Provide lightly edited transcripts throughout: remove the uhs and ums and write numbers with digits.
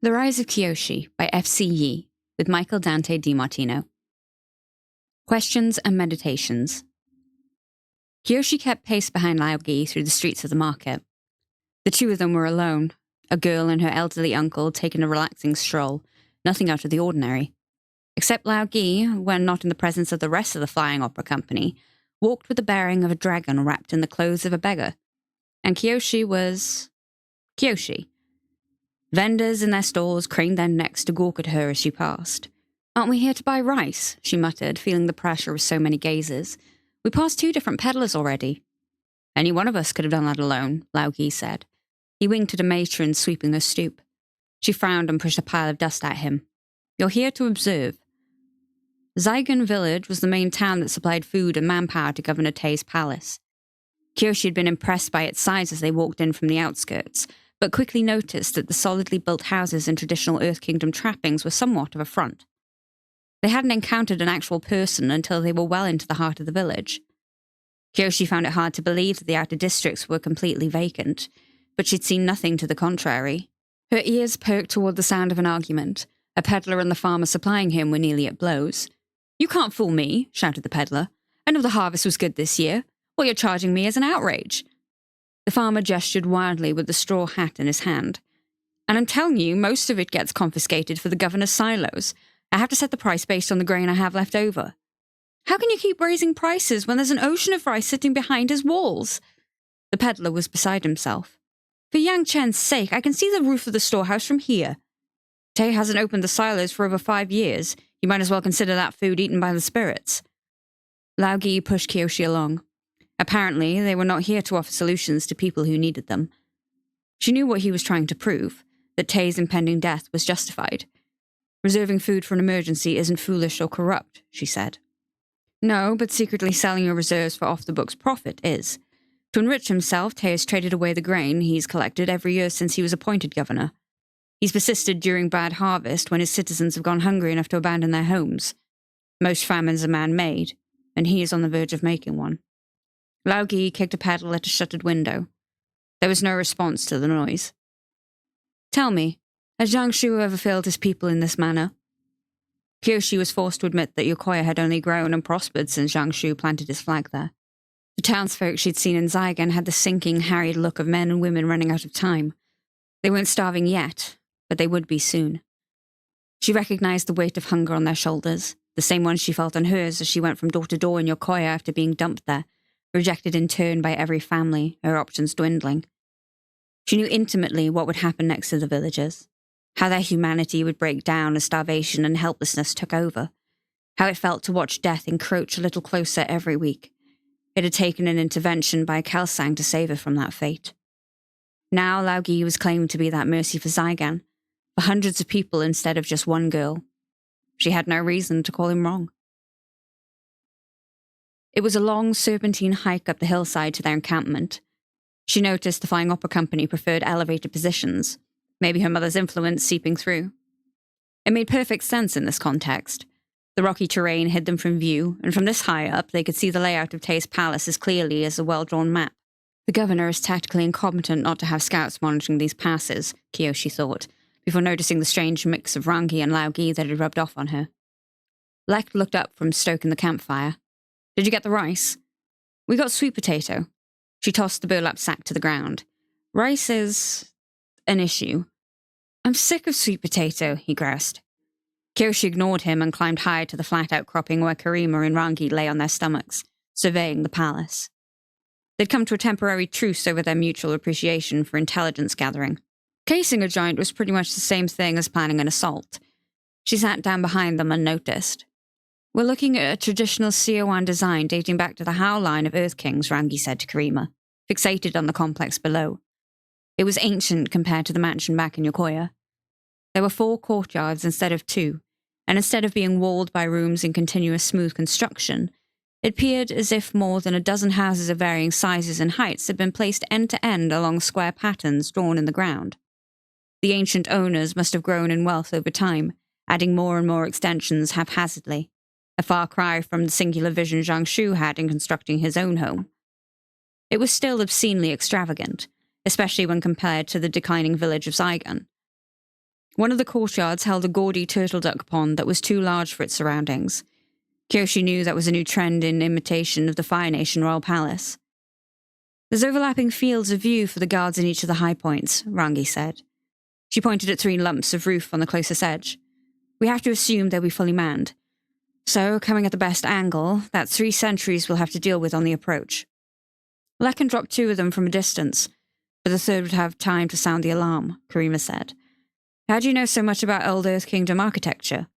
The Rise of Kyoshi by F.C. Yi, with Michael Dante DiMartino. Questions and Meditations. Kyoshi kept pace behind Laogi through the streets of the market. The two of them were alone, a girl and her elderly uncle taking a relaxing stroll, nothing out of the ordinary. Except Laogi, when not in the presence of the rest of the flying opera company, walked with the bearing of a dragon wrapped in the clothes of a beggar. And Kyoshi was... Kyoshi. Vendors in their stalls craned their necks to gawk at her as she passed. "Aren't we here to buy rice?" she muttered, feeling the pressure of so many gazes. "We passed 2 different peddlers already." "Any one of us could have done that alone," Laogi said. He winked at a matron sweeping her stoop. She frowned and pushed a pile of dust at him. "You're here to observe." Zygon village was the main town that supplied food and manpower to Governor Tei's palace. Kyoshi had been impressed by its size as they walked in from the outskirts, but quickly noticed that the solidly built houses and traditional Earth Kingdom trappings were somewhat of a front. They hadn't encountered an actual person until they were well into the heart of the village. Kyoshi found it hard to believe that the outer districts were completely vacant, but she'd seen nothing to the contrary. Her ears perked toward the sound of an argument. A peddler and the farmer supplying him were nearly at blows. "You can't fool me," shouted the peddler. "I know the harvest was good this year. What you're charging me is an outrage." The farmer gestured wildly with the straw hat in his hand. "And I'm telling you, most of it gets confiscated for the governor's silos. I have to set the price based on the grain I have left over." "How can you keep raising prices when there's an ocean of rice sitting behind his walls?" The peddler was beside himself. "For Yang Chen's sake, I can see the roof of the storehouse from here. Tei hasn't opened the silos for over 5 years. You might as well consider that food eaten by the spirits." Laogi pushed Kyoshi along. Apparently, they were not here to offer solutions to people who needed them. She knew what he was trying to prove, that Tei's impending death was justified. "Reserving food for an emergency isn't foolish or corrupt," she said. "No, but secretly selling your reserves for off-the-books profit is. To enrich himself, Tei has traded away the grain he's collected every year since he was appointed governor. He's persisted during bad harvest when his citizens have gone hungry enough to abandon their homes. Most famines are man-made, and he is on the verge of making one." Laogi kicked a paddle at a shuttered window. There was no response to the noise. "Tell me, has Jiangsu ever failed his people in this manner?" Kyoshi was forced to admit that Yokoya had only grown and prospered since Jiangsu planted his flag there. The townsfolk she'd seen in Zygon had the sinking, harried look of men and women running out of time. They weren't starving yet, but they would be soon. She recognized the weight of hunger on their shoulders, the same one she felt on hers as she went from door to door in Yokoya after being dumped there, rejected in turn by every family, her options dwindling. She knew intimately what would happen next to the villagers, how their humanity would break down as starvation and helplessness took over, how it felt to watch death encroach a little closer every week. It had taken an intervention by Kelsang to save her from that fate. Now Laogi was claimed to be that mercy for Zygon, for hundreds of people instead of just one girl. She had no reason to call him wrong. It was a long, serpentine hike up the hillside to their encampment. She noticed the flying opera company preferred elevated positions, maybe her mother's influence seeping through. It made perfect sense in this context. The rocky terrain hid them from view, and from this high up they could see the layout of Tei's palace as clearly as a well-drawn map. The governor is tactically incompetent not to have scouts monitoring these passes, Kyoshi thought, before noticing the strange mix of Rangi and Laogi that had rubbed off on her. Lek looked up from stoking the campfire. "Did you get the rice?" "We got sweet potato." She tossed the burlap sack to the ground. "Rice is... an issue." "I'm sick of sweet potato," he groused. Kyoshi ignored him and climbed high to the flat outcropping where Karima and Rangi lay on their stomachs, surveying the palace. They'd come to a temporary truce over their mutual appreciation for intelligence gathering. Casing a giant was pretty much the same thing as planning an assault. She sat down behind them unnoticed. "We're looking at a traditional Siowan design dating back to the Hao line of Earth Kings," Rangi said to Karima, fixated on the complex below. It was ancient compared to the mansion back in Yokoya. There were 4 courtyards instead of 2, and instead of being walled by rooms in continuous smooth construction, it appeared as if more than a dozen houses of varying sizes and heights had been placed end to end along square patterns drawn in the ground. The ancient owners must have grown in wealth over time, adding more and more extensions haphazardly, a far cry from the singular vision Jiangsu had in constructing his own home. It was still obscenely extravagant, especially when compared to the declining village of Zygon. One of the courtyards held a gaudy turtle duck pond that was too large for its surroundings. Kyoshi knew that was a new trend in imitation of the Fire Nation Royal Palace. There's overlapping fields of view for the guards in each of the high points, Rangi said. She pointed at 3 lumps of roof on the closest edge. We have to assume they'll be fully manned. So, coming at the best angle, that's 3 sentries we'll have to deal with on the approach. Lek can drop 2 of them from a distance, but the 3rd would have time to sound the alarm, Karima said. How do you know so much about Old Earth Kingdom architecture?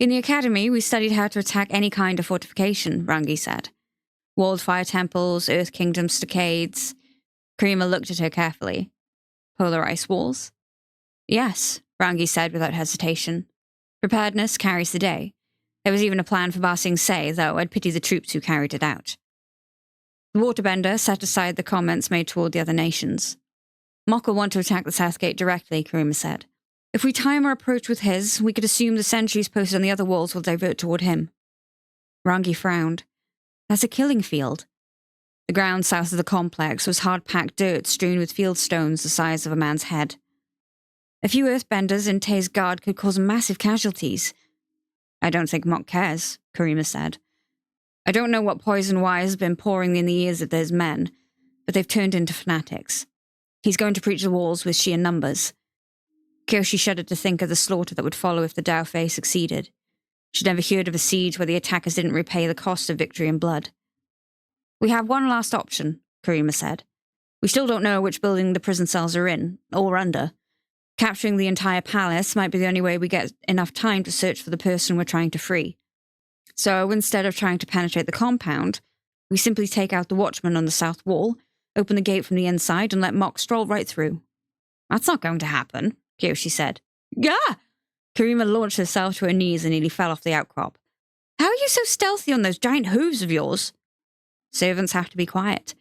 In the academy, we studied how to attack any kind of fortification, Rangi said. Walled fire temples, Earth Kingdom stockades. Karima looked at her carefully. Polar ice walls? Yes, Rangi said without hesitation. Preparedness carries the day. There was even a plan for Ba Sing Se, though I'd pity the troops who carried it out. The waterbender set aside the comments made toward the other nations. Mock will want to attack the south gate directly, Karima said. If we time our approach with his, we could assume the sentries posted on the other walls will divert toward him. Rangi frowned. That's a killing field. The ground south of the complex was hard-packed dirt strewn with field stones the size of a man's head. A few earthbenders in Tay's guard could cause massive casualties. I don't think Mock cares, Karima said. I don't know what poison Y has been pouring in the ears of those men, but they've turned into fanatics. He's going to preach the walls with sheer numbers. Kyoshi shuddered to think of the slaughter that would follow if the Dao Fei succeeded. She'd never heard of a siege where the attackers didn't repay the cost of victory in blood. We have one last option, Karima said. We still don't know which building the prison cells are in, or under. Capturing the entire palace might be the only way we get enough time to search for the person we're trying to free. So instead of trying to penetrate the compound, we simply take out the watchman on the south wall, open the gate from the inside, and let Mock stroll right through. That's not going to happen, Kyoshi said. Gah! Karima launched herself to her knees and nearly fell off the outcrop. How are you so stealthy on those giant hooves of yours? Servants have to be quiet.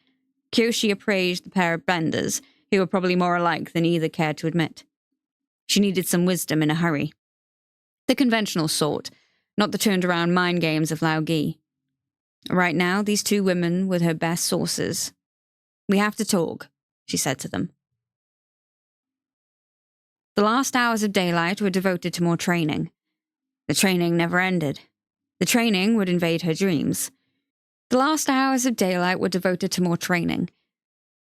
Kyoshi appraised the pair of benders, who were probably more alike than either cared to admit. She needed some wisdom in a hurry. The conventional sort, not the turned-around mind games of Lao Gi. Right now, these 2 women were her best sources. We have to talk, she said to them. The last hours of daylight were devoted to more training. The training never ended. The training would invade her dreams. The last hours of daylight were devoted to more training.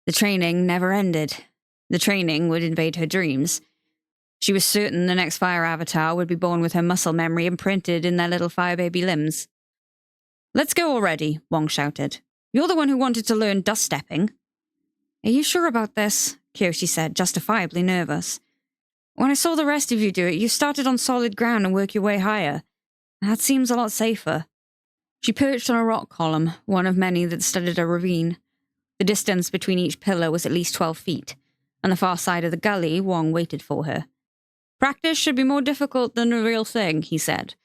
The training never ended. The training would invade her dreams. She was certain the next fire avatar would be born with her muscle memory imprinted in their little fire baby limbs. Let's go already, Wong shouted. You're the one who wanted to learn dust stepping. Are you sure about this? Kyoshi said, justifiably nervous. When I saw the rest of you do it, you started on solid ground and work your way higher. That seems a lot safer. She perched on a rock column, one of many that studded a ravine. The distance between each pillar was at least 12 feet. On the far side of the gully, Wong waited for her. Practice should be more difficult than the real thing, he said.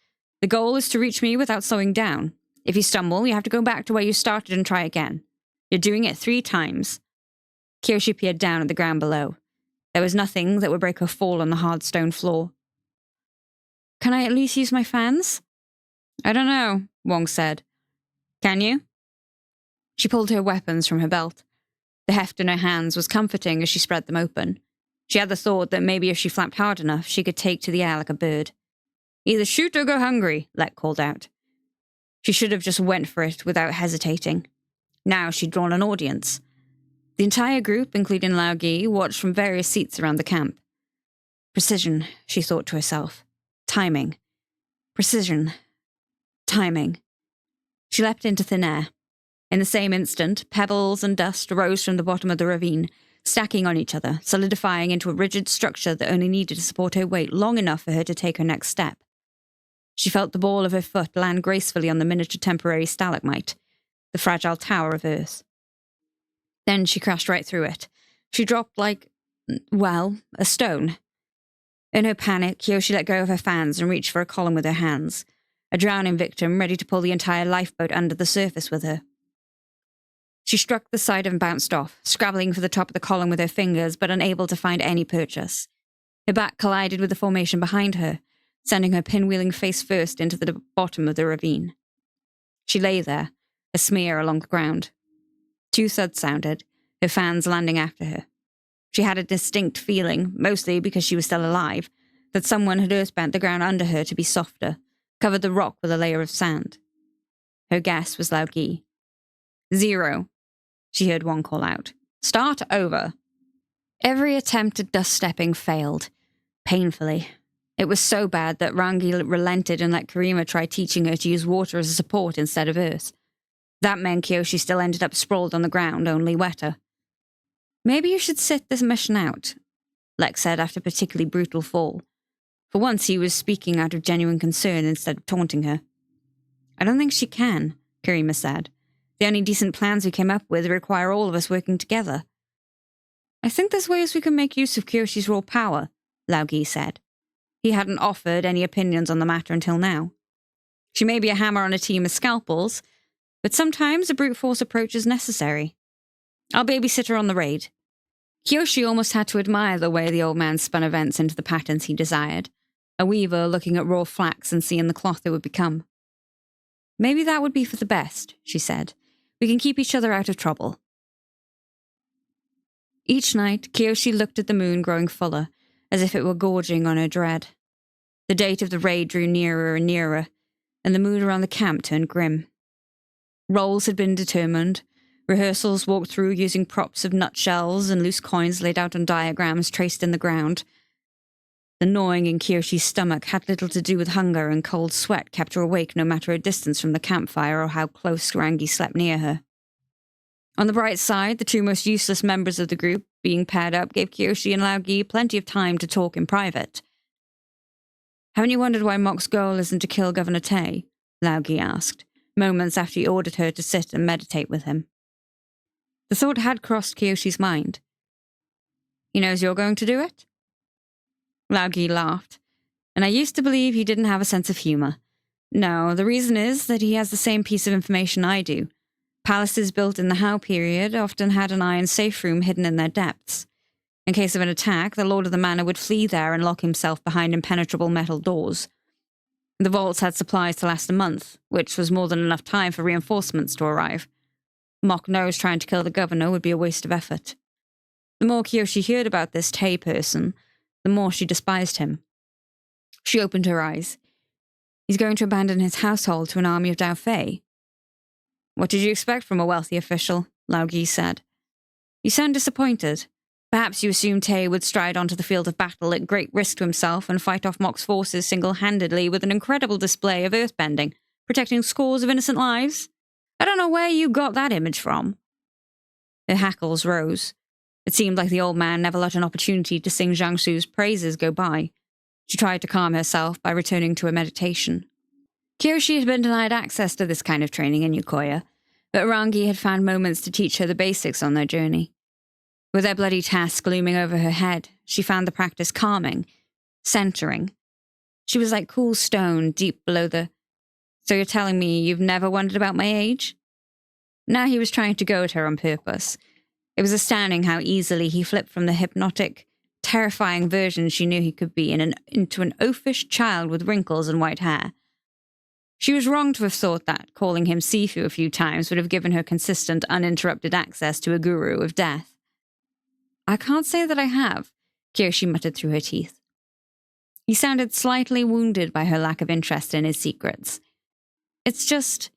The goal is to reach me without slowing down. If you stumble, you have to go back to where you started and try again. You're doing it 3 times. Kyoshi peered down at the ground below. There was nothing that would break her fall on the hard stone floor. Can I at least use my fans? I don't know, Wong said. Can you? She pulled her weapons from her belt. The heft in her hands was comforting as she spread them open. She had the thought that maybe if she flapped hard enough, she could take to the air like a bird. Either shoot or go hungry, Lek called out. She should have just went for it without hesitating. Now she'd drawn an audience. The entire group, including Lao Gi, watched from various seats around the camp. Precision, she thought to herself. Timing. Precision. Timing. She leapt into thin air. In the same instant, pebbles and dust rose from the bottom of the ravine, stacking on each other, solidifying into a rigid structure that only needed to support her weight long enough for her to take her next step. She felt the ball of her foot land gracefully on the miniature temporary stalagmite, the fragile tower of earth. Then she crashed right through it. She dropped like, well, a stone. In her panic, Kyoshi let go of her fans and reached for a column with her hands, a drowning victim ready to pull the entire lifeboat under the surface with her. She struck the side and bounced off, scrabbling for the top of the column with her fingers, but unable to find any purchase. Her back collided with the formation behind her, sending her pinwheeling face first into the bottom of the ravine. She lay there, a smear along the ground. 2 thuds sounded, her fans landing after her. She had a distinct feeling, mostly because she was still alive, that someone had earthbent the ground under her to be softer, covered the rock with a layer of sand. Her guess was Lao Gi. 0, she heard one call out. Start over. Every attempt at dust-stepping failed, painfully. It was so bad that Rangi relented and let Karima try teaching her to use water as a support instead of earth. That meant Kyoshi still ended up sprawled on the ground, only wetter. Maybe you should sit this mission out, Lex said after a particularly brutal fall. For once he was speaking out of genuine concern instead of taunting her. I don't think she can, Karima said. The only decent plans we came up with require all of us working together. I think there's ways we can make use of Kyoshi's raw power, Lao Gi said. He hadn't offered any opinions on the matter until now. She may be a hammer on a team of scalpels, but sometimes a brute force approach is necessary. I'll babysit her on the raid. Kyoshi almost had to admire the way the old man spun events into the patterns he desired, a weaver looking at raw flax and seeing the cloth it would become. Maybe that would be for the best, she said. We can keep each other out of trouble. Each night, Kyoshi looked at the moon growing fuller, as if it were gorging on her dread. The date of the raid drew nearer and nearer, and the mood around the camp turned grim. Roles had been determined, rehearsals walked through using props of nutshells and loose coins laid out on diagrams traced in the ground. The gnawing in Kyoshi's stomach had little to do with hunger, and cold sweat kept her awake no matter her distance from the campfire or how close Rangi slept near her. On the bright side, the two most useless members of the group, being paired up, gave Kyoshi and Lao Gi plenty of time to talk in private. Haven't you wondered why Mok's goal isn't to kill Governor Tay? Lao Gi asked, moments after he ordered her to sit and meditate with him. The thought had crossed Kyoshi's mind. He knows you're going to do it? Lao Gi laughed, and I used to believe he didn't have a sense of humor. No, the reason is that he has the same piece of information I do. Palaces built in the Hao period often had an iron safe room hidden in their depths. In case of an attack, the lord of the manor would flee there and lock himself behind impenetrable metal doors. The vaults had supplies to last a month, which was more than enough time for reinforcements to arrive. Mok knows trying to kill the governor would be a waste of effort. The more Kyoshi heard about this Tay person, the more she despised him. She opened her eyes. He's going to abandon his household to an army of Dao Fei. What did you expect from a wealthy official? Lao Gi said. You sound disappointed. Perhaps you assumed Tay would stride onto the field of battle at great risk to himself and fight off Mok's forces single-handedly with an incredible display of earthbending, protecting scores of innocent lives? I don't know where you got that image from. Her hackles rose. It seemed like the old man never let an opportunity to sing Jiangsu's praises go by. She tried to calm herself by returning to her meditation. Kyoshi had been denied access to this kind of training in Yokoya, but Rangi had found moments to teach her the basics on their journey. With their bloody task looming over her head, she found the practice calming, centering. She was like cool stone deep below the... So you're telling me you've never wondered about my age? Now he was trying to goad her on purpose. It was astounding how easily he flipped from the hypnotic, terrifying version she knew he could be into an oafish child with wrinkles and white hair. She was wrong to have thought that calling him Sifu a few times would have given her consistent, uninterrupted access to a guru of death. I can't say that I have, Kyoshi muttered through her teeth. He sounded slightly wounded by her lack of interest in his secrets. It's just...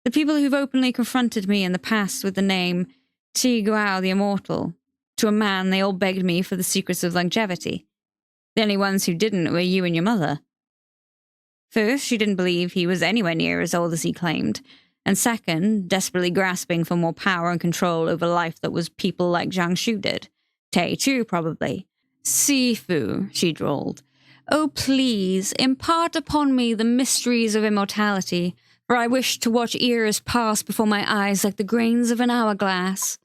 the people who've openly confronted me in the past with the name Ti Guao the Immortal, to a man they all begged me for the secrets of longevity. The only ones who didn't were you and your mother. First, she didn't believe he was anywhere near as old as he claimed, and second, desperately grasping for more power and control over life that was people like Jiangsu did. Tay too, probably. Sifu, she drawled. Oh, please, impart upon me the mysteries of immortality, for I wish to watch eras pass before my eyes like the grains of an hourglass.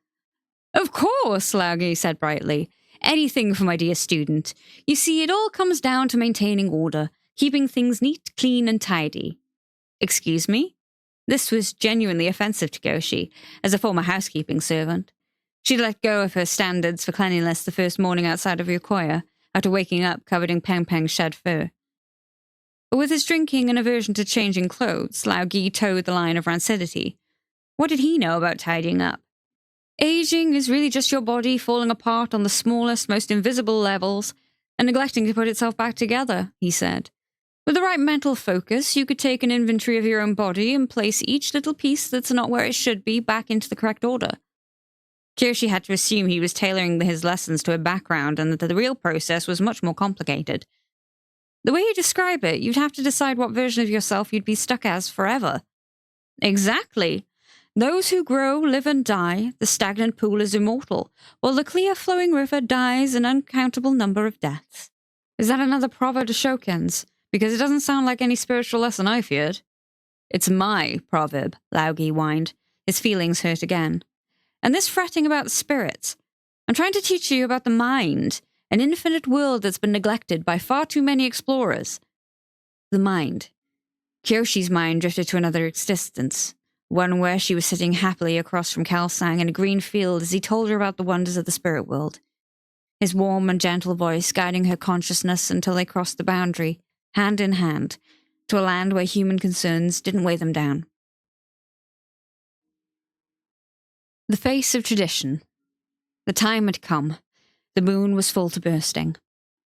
Of course, Lao Gi said brightly. Anything for my dear student. You see, it all comes down to maintaining order, keeping things neat, clean, and tidy. Excuse me? This was genuinely offensive to Kyoshi, as a former housekeeping servant. She'd let go of her standards for cleanliness the first morning outside of Yokoya, after waking up covered in Peng Peng's shed fur. But with his drinking and aversion to changing clothes, Lao Gi towed the line of rancidity. What did he know about tidying up? Aging is really just your body falling apart on the smallest, most invisible levels and neglecting to put itself back together, he said. With the right mental focus, you could take an inventory of your own body and place each little piece that's not where it should be back into the correct order. Kyoshi had to assume he was tailoring his lessons to a background and that the real process was much more complicated. The way you describe it, you'd have to decide what version of yourself you'd be stuck as forever. Exactly. Those who grow, live and die, the stagnant pool is immortal, while the clear flowing river dies an uncountable number of deaths. Is that another proverb to Shokens? Because it doesn't sound like any spiritual lesson I feared. It's my proverb, Laogi whined. His feelings hurt again. And this fretting about the spirits. I'm trying to teach you about the mind, an infinite world that's been neglected by far too many explorers. The mind. Kyoshi's mind drifted to another existence, one where she was sitting happily across from Kelsang in a green field as he told her about the wonders of the spirit world. His warm and gentle voice guiding her consciousness until they crossed the boundary, hand in hand, to a land where human concerns didn't weigh them down. The face of tradition. The time had come. The moon was full to bursting.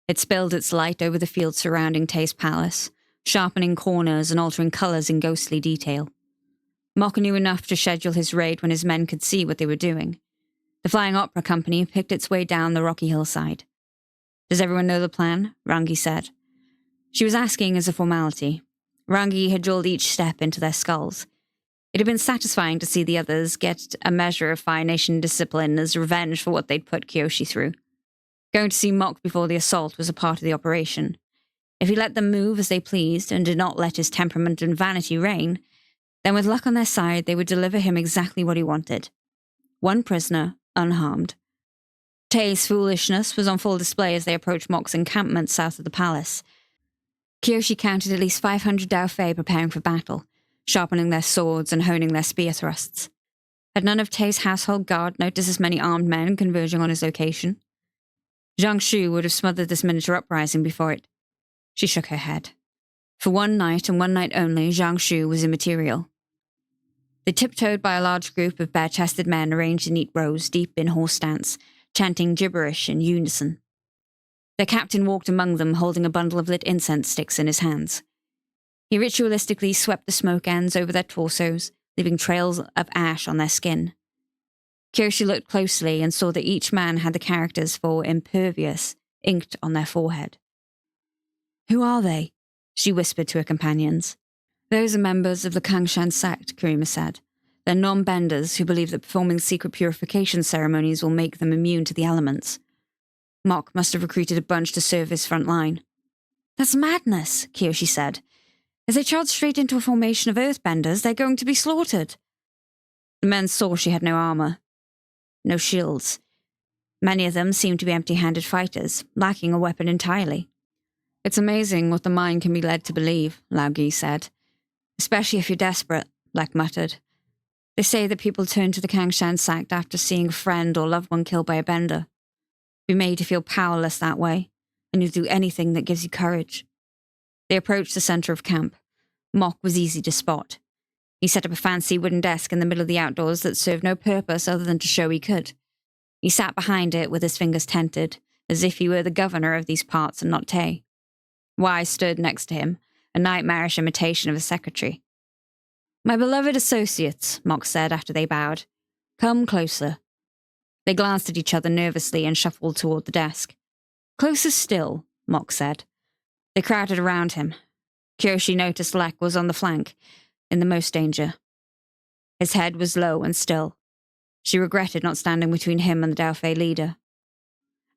It spilled its light over the fields surrounding Tay's palace, sharpening corners and altering colours in ghostly detail. Mok knew enough to schedule his raid when his men could see what they were doing. The flying opera company picked its way down the rocky hillside. Does everyone know the plan? Rangi said. She was asking as a formality. Rangi had drilled each step into their skulls. It had been satisfying to see the others get a measure of Fire Nation discipline as revenge for what they'd put Kyoshi through. Going to see Mok before the assault was a part of the operation. If he let them move as they pleased and did not let his temperament and vanity reign, then with luck on their side they would deliver him exactly what he wanted. One prisoner, unharmed. Tay's foolishness was on full display as they approached Mok's encampment south of the palace. Kyoshi counted at least 500 Dao Fei preparing for battle, sharpening their swords and honing their spear thrusts. Had none of Tay's household guard noticed as many armed men converging on his location? Zhang Shu would have smothered this miniature uprising before it. She shook her head. For one night and one night only, Zhang Shu was immaterial. They tiptoed by a large group of bare-chested men arranged in neat rows deep in horse stance, chanting gibberish in unison. Their captain walked among them holding a bundle of lit incense sticks in his hands. He ritualistically swept the smoke ends over their torsos, leaving trails of ash on their skin. Kyoshi looked closely and saw that each man had the characters for impervious inked on their forehead. Who are they? She whispered to her companions. Those are members of the Kangshan sect, Karima said. They're non-benders who believe that performing secret purification ceremonies will make them immune to the elements. Mok must have recruited a bunch to serve his front line. That's madness, Kyoshi said. If they charge straight into a formation of earthbenders, they're going to be slaughtered. The men saw she had no armor, no shields. Many of them seemed to be empty-handed fighters, lacking a weapon entirely. It's amazing what the mind can be led to believe, Laogi said. Especially if you're desperate, Lek muttered. They say that people turn to the Kangshan sect after seeing a friend or loved one killed by a bender. Be made to feel powerless that way, and you'll do anything that gives you courage. They approached the center of camp. Mok was easy to spot. He set up a fancy wooden desk in the middle of the outdoors that served no purpose other than to show he could. He sat behind it with his fingers tented, as if he were the governor of these parts and not Tay. Wai stood next to him, a nightmarish imitation of a secretary. My beloved associates, Mok said after they bowed. Come closer. They glanced at each other nervously and shuffled toward the desk. Closer still, Mok said. They crowded around him. Kyoshi noticed Lek was on the flank, in the most danger. His head was low and still. She regretted not standing between him and the Dao Fei leader.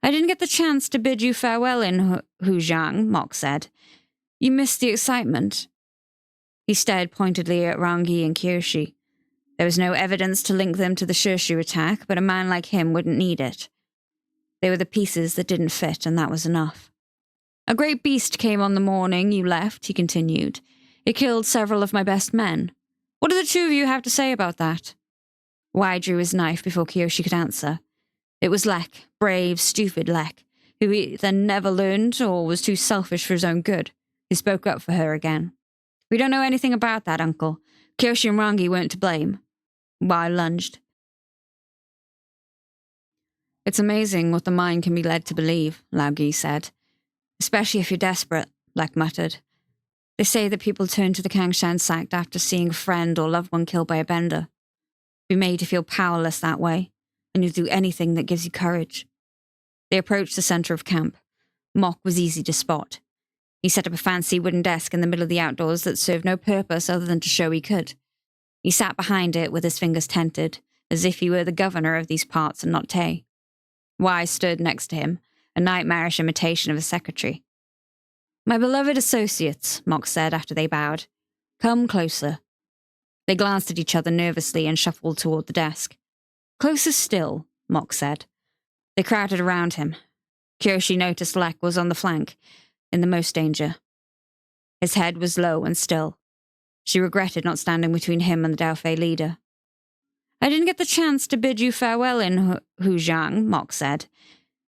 I didn't get the chance to bid you farewell in Hujiang, Mok said. You missed the excitement. He stared pointedly at Rangi and Kyoshi. There was no evidence to link them to the Shirshu attack, but a man like him wouldn't need it. They were the pieces that didn't fit, and that was enough. A great beast came on the morning you left, he continued. It killed several of my best men. What do the two of you have to say about that? Wai drew his knife before Kyoshi could answer. It was Lek, brave, stupid Lek, who either never learned or was too selfish for his own good, who spoke up for her again. We don't know anything about that, Uncle. Kyoshi and Rangi weren't to blame. Wai lunged. It's amazing what the mind can be led to believe, Laogi said. Especially if you're desperate, Lek muttered. They say that people turn to the Kangshan sect after seeing a friend or loved one killed by a bender. Be made to feel powerless that way, and you'll do anything that gives you courage. They approached the center of camp. Mok was easy to spot. He set up a fancy wooden desk in the middle of the outdoors that served no purpose other than to show he could. He sat behind it with his fingers tented, as if he were the governor of these parts and not Tay. Y stood next to him, a nightmarish imitation of a secretary. My beloved associates, Mok said after they bowed. Come closer. They glanced at each other nervously and shuffled toward the desk. Closer still, Mok said. They crowded around him. Kyoshi noticed Lek was on the flank, in the most danger. His head was low and still. She regretted not standing between him and the Daofei leader. I didn't get the chance to bid you farewell in Hujiang, Mok said.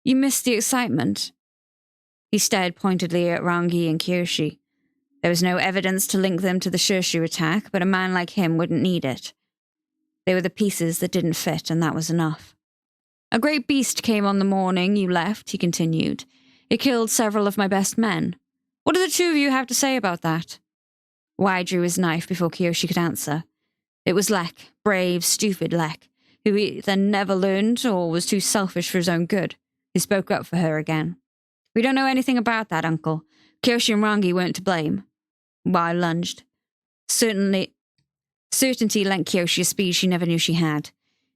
You missed the excitement. He stared pointedly at Rangi and Kyoshi. There was no evidence to link them to the Shushu attack, but a man like him wouldn't need it. They were the pieces that didn't fit, and that was enough. A great beast came on the morning you left, he continued. It killed several of my best men. What do the two of you have to say about that? Y drew his knife before Kyoshi could answer. It was Lek, brave, stupid Lek, who either never learned or was too selfish for his own good, who spoke up for her again. We don't know anything about that, Uncle. Kyoshi and Rangi weren't to blame. Y lunged. Certainty lent Kyoshi a speed she never knew she had.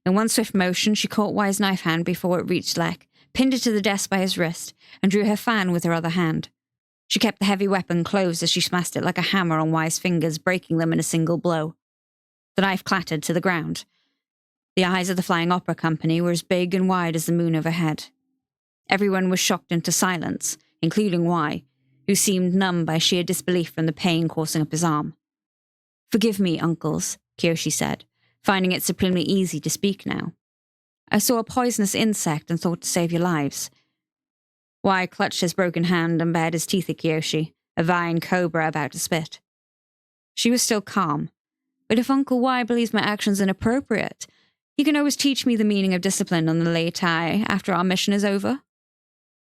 In one swift motion, she caught Y's knife hand before it reached Lek, pinned it to the desk by his wrist, and drew her fan with her other hand. She kept the heavy weapon closed as she smashed it like a hammer on Y's fingers, breaking them in a single blow. The knife clattered to the ground. The eyes of the flying opera company were as big and wide as the moon overhead. Everyone was shocked into silence, including Y, who seemed numb by sheer disbelief from the pain coursing up his arm. Forgive me, uncles, Kyoshi said, finding it supremely easy to speak now. I saw a poisonous insect and thought to save your lives. Y clutched his broken hand and bared his teeth at Kyoshi, a vine cobra about to spit. She was still calm. But if Uncle Y believes my actions inappropriate, he can always teach me the meaning of discipline on the Lei Tai after our mission is over.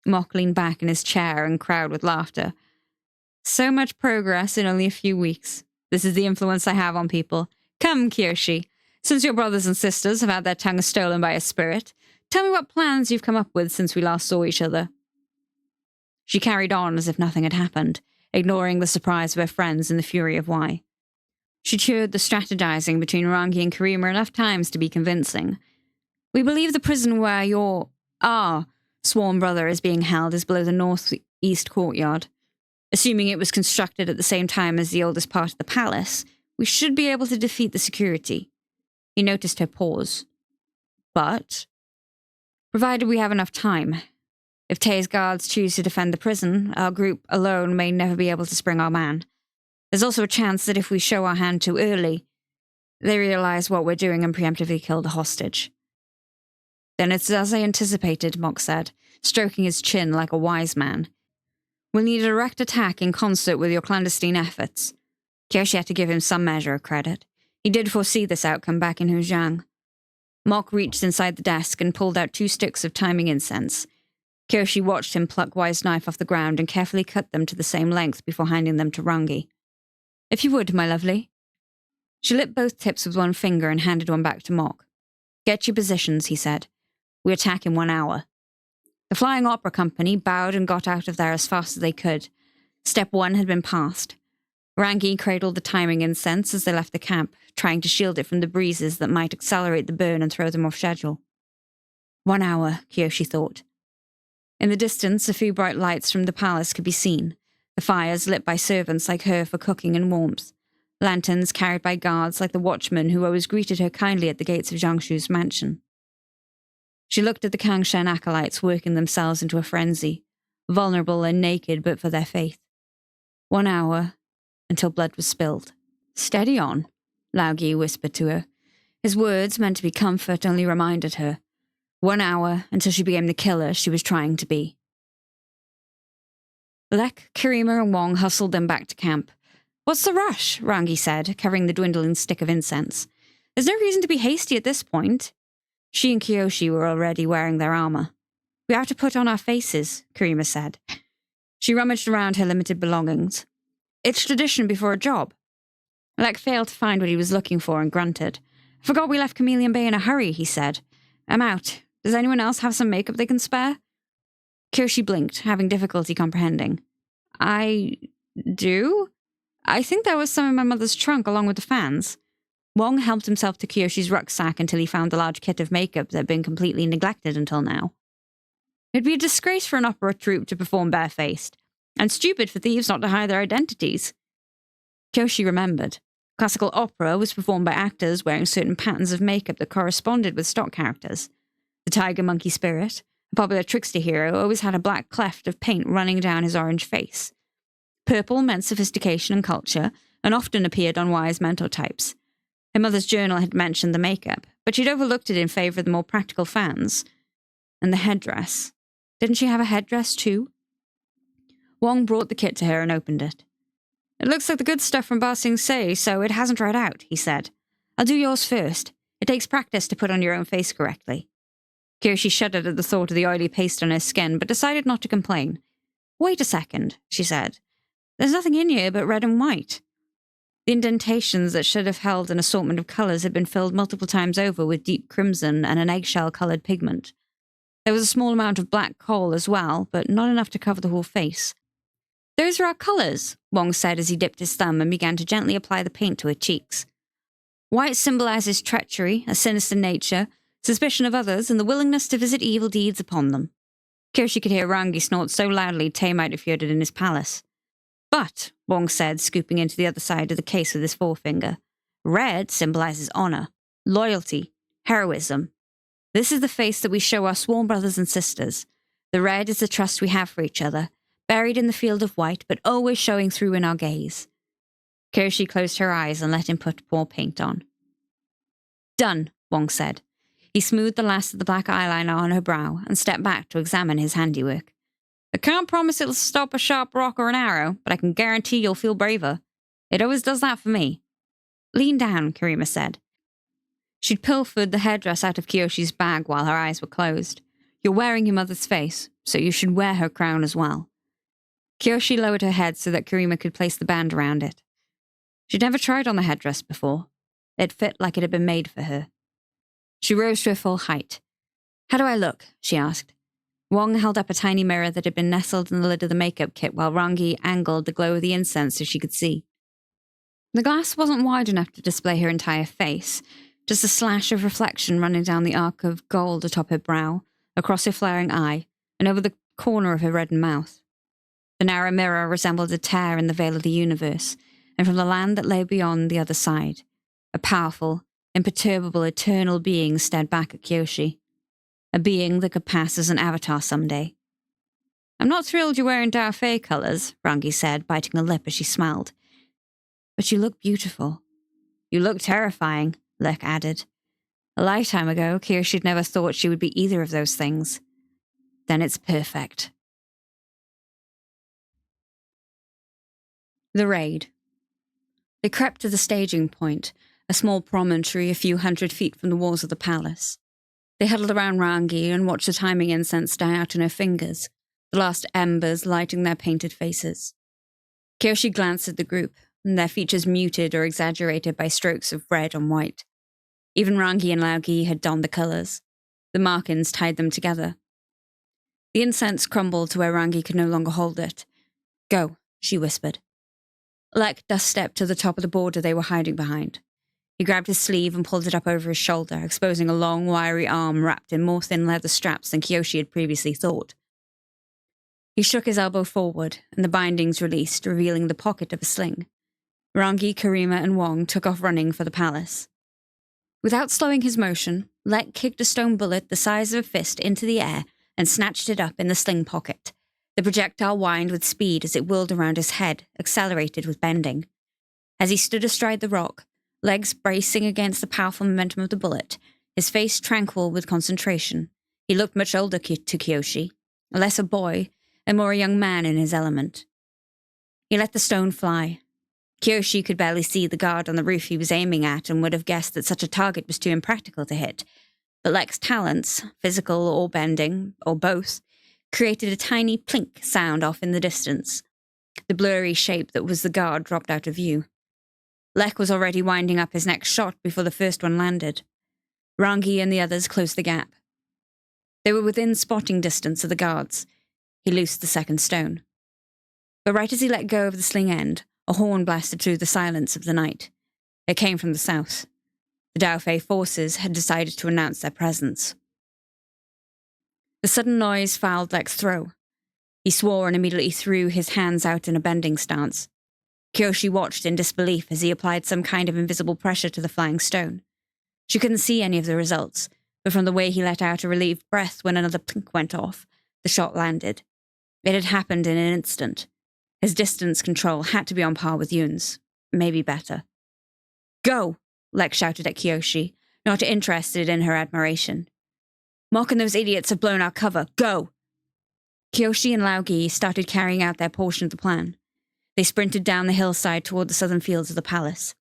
Mok leaned back in his chair and crowed with laughter. So much progress in only a few weeks. This is the influence I have on people. Come, Kyoshi. Since your brothers and sisters have had their tongues stolen by a spirit, tell me what plans you've come up with since we last saw each other. She carried on as if nothing had happened, ignoring the surprise of her friends and the fury of Y. She chewed the strategizing between Rangi and Karima enough times to be convincing. We believe the prison where our sworn brother is being held is below the northeast courtyard. Assuming it was constructed at the same time as the oldest part of the palace, we should be able to defeat the security. He noticed her pause. But, provided we have enough time, if Tay's guards choose to defend the prison, our group alone may never be able to spring our man. There's also a chance that if we show our hand too early, they realize what we're doing and preemptively kill the hostage. Then it's as I anticipated, Mok said, stroking his chin like a wise man. We'll need a direct attack in concert with your clandestine efforts. Kyoshi had to give him some measure of credit. He did foresee this outcome back in Hujiang. Mok reached inside the desk and pulled out 2 sticks of timing incense. Kyoshi watched him pluck Y's knife off the ground and carefully cut them to the same length before handing them to Rangi. If you would, my lovely. She lit both tips with one finger and handed one back to Mok. Get your positions, he said. We attack in 1 hour. The flying opera company bowed and got out of there as fast as they could. Step 1 had been passed. Rangi cradled the timing incense as they left the camp, trying to shield it from the breezes that might accelerate the burn and throw them off schedule. 1 hour, Kyoshi thought. In the distance, a few bright lights from the palace could be seen, the fires lit by servants like her for cooking and warmth, lanterns carried by guards like the watchmen who always greeted her kindly at the gates of Jiangshu's mansion. She looked at the Kangshan acolytes working themselves into a frenzy, vulnerable and naked but for their faith. 1 hour, until blood was spilled. Steady on, Laogi whispered to her. His words, meant to be comfort, only reminded her. 1 hour, until she became the killer she was trying to be. Lek, Karima, and Wong hustled them back to camp. What's the rush? Rangi said, covering the dwindling stick of incense. There's no reason to be hasty at this point. She and Kyoshi were already wearing their armor. "We have to put on our faces," Karima said. She rummaged around her limited belongings. "It's tradition before a job." Lek failed to find what he was looking for and grunted. "I forgot we left Chameleon Bay in a hurry," he said. "I'm out. Does anyone else have some makeup they can spare?" Kyoshi blinked, having difficulty comprehending. "I do? I think there was some in my mother's trunk along with the fans." Wong helped himself to Kyoshi's rucksack until he found the large kit of makeup that had been completely neglected until now. It'd be a disgrace for an opera troupe to perform barefaced, and stupid for thieves not to hide their identities. Kyoshi remembered. Classical opera was performed by actors wearing certain patterns of makeup that corresponded with stock characters. The tiger monkey spirit, a popular trickster hero, always had a black cleft of paint running down his orange face. Purple meant sophistication and culture, and often appeared on wise mental types. Her mother's journal had mentioned the makeup, but she'd overlooked it in favor of the more practical fans. And the headdress. Didn't she have a headdress too? Wong brought the kit to her and opened it. "It looks like the good stuff from Ba Sing Se, so it hasn't dried out," he said. "I'll do yours first. It takes practice to put on your own face correctly." Kyoshi shuddered at the thought of the oily paste on her skin, but decided not to complain. "Wait a second," she said. "There's nothing in here but red and white." The indentations that should have held an assortment of colours had been filled multiple times over with deep crimson and an eggshell-coloured pigment. There was a small amount of black coal as well, but not enough to cover the whole face. "Those are our colours," Wong said as he dipped his thumb and began to gently apply the paint to her cheeks. "White symbolises treachery, a sinister nature, suspicion of others, and the willingness to visit evil deeds upon them." Kyoshi could hear Rangi snort so loudly Tay might have heard it in his palace. "But," Wong said, scooping into the other side of the case with his forefinger, "red symbolises honour, loyalty, heroism. This is the face that we show our sworn brothers and sisters. The red is the trust we have for each other, buried in the field of white, but always showing through in our gaze." Kyoshi closed her eyes and let him put more paint on. "Done," Wong said. He smoothed the last of the black eyeliner on her brow and stepped back to examine his handiwork. "I can't promise it'll stop a sharp rock or an arrow, but I can guarantee you'll feel braver. It always does that for me." "Lean down," Karima said. She'd pilfered the headdress out of Kyoshi's bag while her eyes were closed. "You're wearing your mother's face, so you should wear her crown as well." Kyoshi lowered her head so that Karima could place the band around it. She'd never tried on the headdress before. It fit like it had been made for her. She rose to her full height. "How do I look?" she asked. Wong held up a tiny mirror that had been nestled in the lid of the makeup kit while Rangi angled the glow of the incense so she could see. The glass wasn't wide enough to display her entire face, just a slash of reflection running down the arc of gold atop her brow, across her flaring eye, and over the corner of her reddened mouth. The narrow mirror resembled a tear in the veil of the universe, and from the land that lay beyond the other side, a powerful, imperturbable, eternal being stared back at Kyoshi. A being that could pass as an avatar someday. "I'm not thrilled you're wearing Dao Fei colours," Rangi said, biting her lip as she smiled. "But you look beautiful." "You look terrifying," Lek added. A lifetime ago, Kyoshi'd never thought she would be either of those things. Then it's perfect. The raid. They crept to the staging point, a small promontory a few 100 feet from the walls of the palace. They huddled around Rangi and watched the timing incense die out in her fingers, the last embers lighting their painted faces. Kyoshi glanced at the group, their features muted or exaggerated by strokes of red on white. Even Rangi and Laogi had donned the colours. The markings tied them together. The incense crumbled to where Rangi could no longer hold it. "Go," she whispered. Lek dust-stepped to the top of the border they were hiding behind. He grabbed his sleeve and pulled it up over his shoulder, exposing a long, wiry arm wrapped in more thin leather straps than Kyoshi had previously thought. He shook his elbow forward, and the bindings released, revealing the pocket of a sling. Rangi, Karima, and Wong took off running for the palace. Without slowing his motion, Lek kicked a stone bullet the size of a fist into the air and snatched it up in the sling pocket. The projectile whined with speed as it whirled around his head, accelerated with bending. As he stood astride the rock, legs bracing against the powerful momentum of the bullet, his face tranquil with concentration, he looked much older to Kyoshi, less a boy, and more a young man in his element. He let the stone fly. Kyoshi could barely see the guard on the roof he was aiming at and would have guessed that such a target was too impractical to hit. But Lek's talents, physical or bending, or both, created a tiny plink sound off in the distance. The blurry shape that was the guard dropped out of view. Lek was already winding up his next shot before the first one landed. Rangi and the others closed the gap. They were within spotting distance of the guards. He loosed the second stone. But right as he let go of the sling end, a horn blasted through the silence of the night. It came from the south. The Daofei forces had decided to announce their presence. The sudden noise fouled Lek's throw. He swore and immediately threw his hands out in a bending stance. Kyoshi watched in disbelief as he applied some kind of invisible pressure to the flying stone. She couldn't see any of the results, but from the way he let out a relieved breath when another plink went off, the shot landed. It had happened in an instant. His distance control had to be on par with Yun's, maybe better. "Go!" Lek shouted at Kyoshi, not interested in her admiration. "Mok and those idiots have blown our cover. Go!" Kyoshi and Laogi started carrying out their portion of the plan. They sprinted down the hillside toward the southern fields of the palace.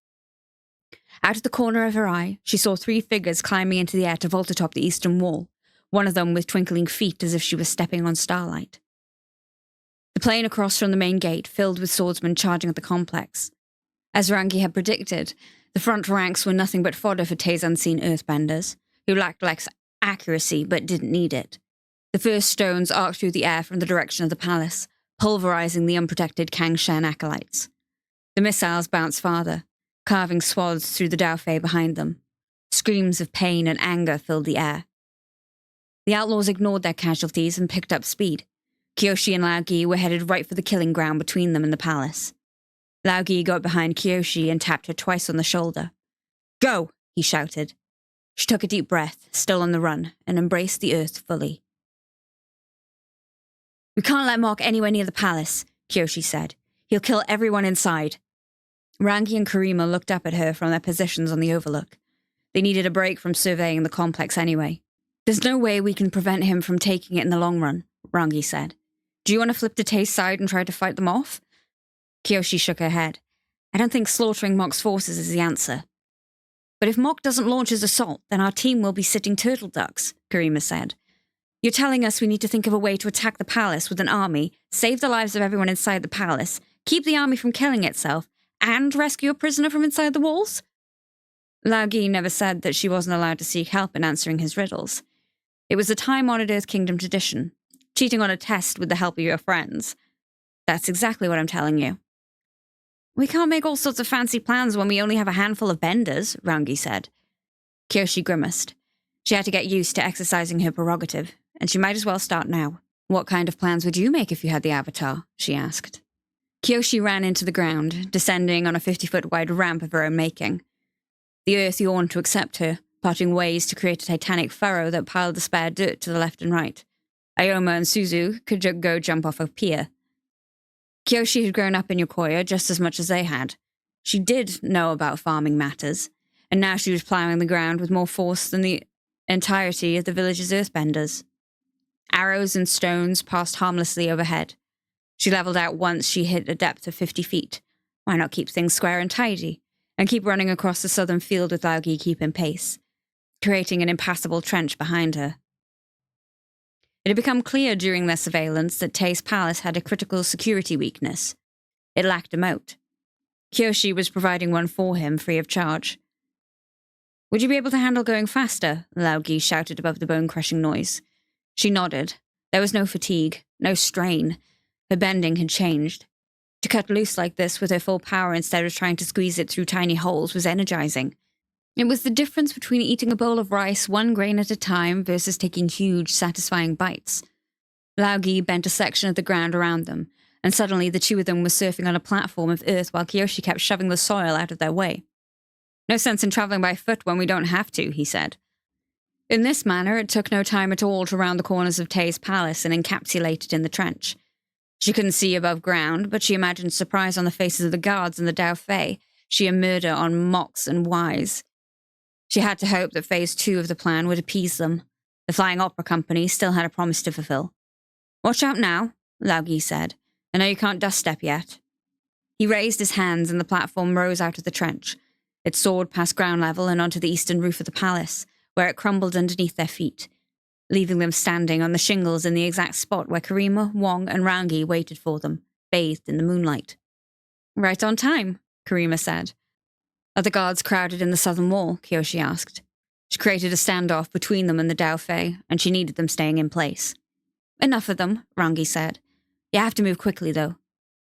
Out of the corner of her eye, she saw 3 figures climbing into the air to vault atop the eastern wall, one of them with twinkling feet as if she was stepping on starlight. The plain across from the main gate filled with swordsmen charging at the complex. As Rangi had predicted, the front ranks were nothing but fodder for Tay's unseen earthbenders, who lacked Lek's accuracy but didn't need it. The first stones arced through the air from the direction of the palace, pulverizing the unprotected Kangshan acolytes. The missiles bounced farther, carving swaths through the Daofei behind them. Screams of pain and anger filled the air. The outlaws ignored their casualties and picked up speed. Kyoshi and Laogi were headed right for the killing ground between them and the palace. Laogi got behind Kyoshi and tapped her twice on the shoulder. "Go!" he shouted. She took a deep breath, still on the run, and embraced the earth fully. "We can't let Mok anywhere near the palace," Kyoshi said. "He'll kill everyone inside." Rangi and Karima looked up at her from their positions on the overlook. They needed a break from surveying the complex anyway. "There's no way we can prevent him from taking it in the long run," Rangi said. "Do you want to flip to Tay's side and try to fight them off?" Kyoshi shook her head. "I don't think slaughtering Mok's forces is the answer." "But if Mok doesn't launch his assault, then our team will be sitting turtle ducks," Karima said. "You're telling us we need to think of a way to attack the palace with an army, save the lives of everyone inside the palace, keep the army from killing itself, and rescue a prisoner from inside the walls?" Laogi never said that she wasn't allowed to seek help in answering his riddles. It was a time-honored Earth Kingdom tradition, cheating on a test with the help of your friends. "That's exactly what I'm telling you." "We can't make all sorts of fancy plans when we only have a handful of benders," Rangi said. Kyoshi grimaced. She had to get used to exercising her prerogative, and she might as well start now. "What kind of plans would you make if you had the Avatar?" she asked. Kyoshi ran into the ground, descending on a 50-foot wide ramp of her own making. The earth yawned to accept her, parting ways to create a titanic furrow that piled the spare dirt to the left and right. Ayoma and Suzu could go jump off a pier. Kyoshi had grown up in Yokoya just as much as they had. She did know about farming matters, and now she was plowing the ground with more force than the entirety of the village's earthbenders. Arrows and stones passed harmlessly overhead. She leveled out once she hit a depth of 50 feet. Why not keep things square and tidy, and keep running across the southern field with Laogi keeping pace, creating an impassable trench behind her. It had become clear during their surveillance that Tay's palace had a critical security weakness. It lacked a moat. Kyoshi was providing one for him free of charge. "Would you be able to handle going faster?" Laogi shouted above the bone-crushing noise. She nodded. There was no fatigue, no strain. Her bending had changed. To cut loose like this with her full power instead of trying to squeeze it through tiny holes was energizing. It was the difference between eating a bowl of rice one grain at a time versus taking huge, satisfying bites. Laogi bent a section of the ground around them, and suddenly the two of them were surfing on a platform of earth while Kyoshi kept shoving the soil out of their way. "No sense in traveling by foot when we don't have to," he said. In this manner, it took no time at all to round the corners of Tay's palace and encapsulate it in the trench. She couldn't see above ground, but she imagined surprise on the faces of the guards and the Daofei, sheer murder on Mox and Wise. She had to hope that Phase 2 of the plan would appease them. The Flying Opera Company still had a promise to fulfill. "Watch out now," Laogi said. "I know you can't dust step yet." He raised his hands and the platform rose out of the trench. It soared past ground level and onto the eastern roof of the palace, where it crumbled underneath their feet, leaving them standing on the shingles in the exact spot where Karima, Wong, and Rangi waited for them, bathed in the moonlight. "Right on time," Karima said. "Are the guards crowded in the southern wall?" Kyoshi asked. She created a standoff between them and the Dao Fei, and she needed them staying in place. "Enough of them," Rangi said. "You have to move quickly, though.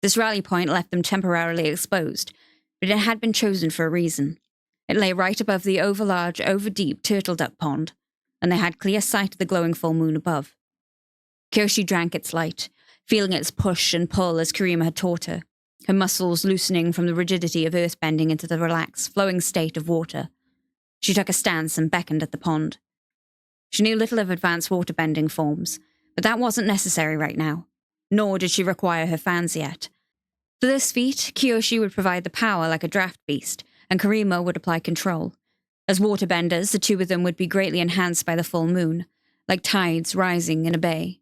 This rally point left them temporarily exposed, but it had been chosen for a reason. It lay right above the over-large, over-deep turtle duck pond, and they had clear sight of the glowing full moon above." Kyoshi drank its light, feeling its push and pull as Karima had taught her, her muscles loosening from the rigidity of earthbending into the relaxed, flowing state of water. She took a stance and beckoned at the pond. She knew little of advanced waterbending forms, but that wasn't necessary right now, nor did she require her fans yet. For this feat, Kyoshi would provide the power like a draft beast, and Karima would apply control. As waterbenders, the two of them would be greatly enhanced by the full moon, like tides rising in a bay.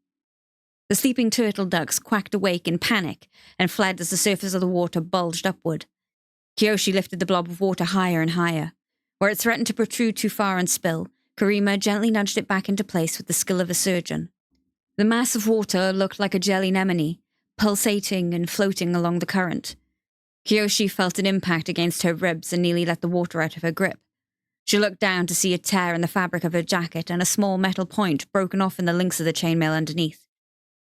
The sleeping turtle ducks quacked awake in panic and fled as the surface of the water bulged upward. Kyoshi lifted the blob of water higher and higher. Where it threatened to protrude too far and spill, Karima gently nudged it back into place with the skill of a surgeon. The mass of water looked like a jelly anemone, pulsating and floating along the current. Kyoshi felt an impact against her ribs and nearly let the water out of her grip. She looked down to see a tear in the fabric of her jacket and a small metal point broken off in the links of the chainmail underneath.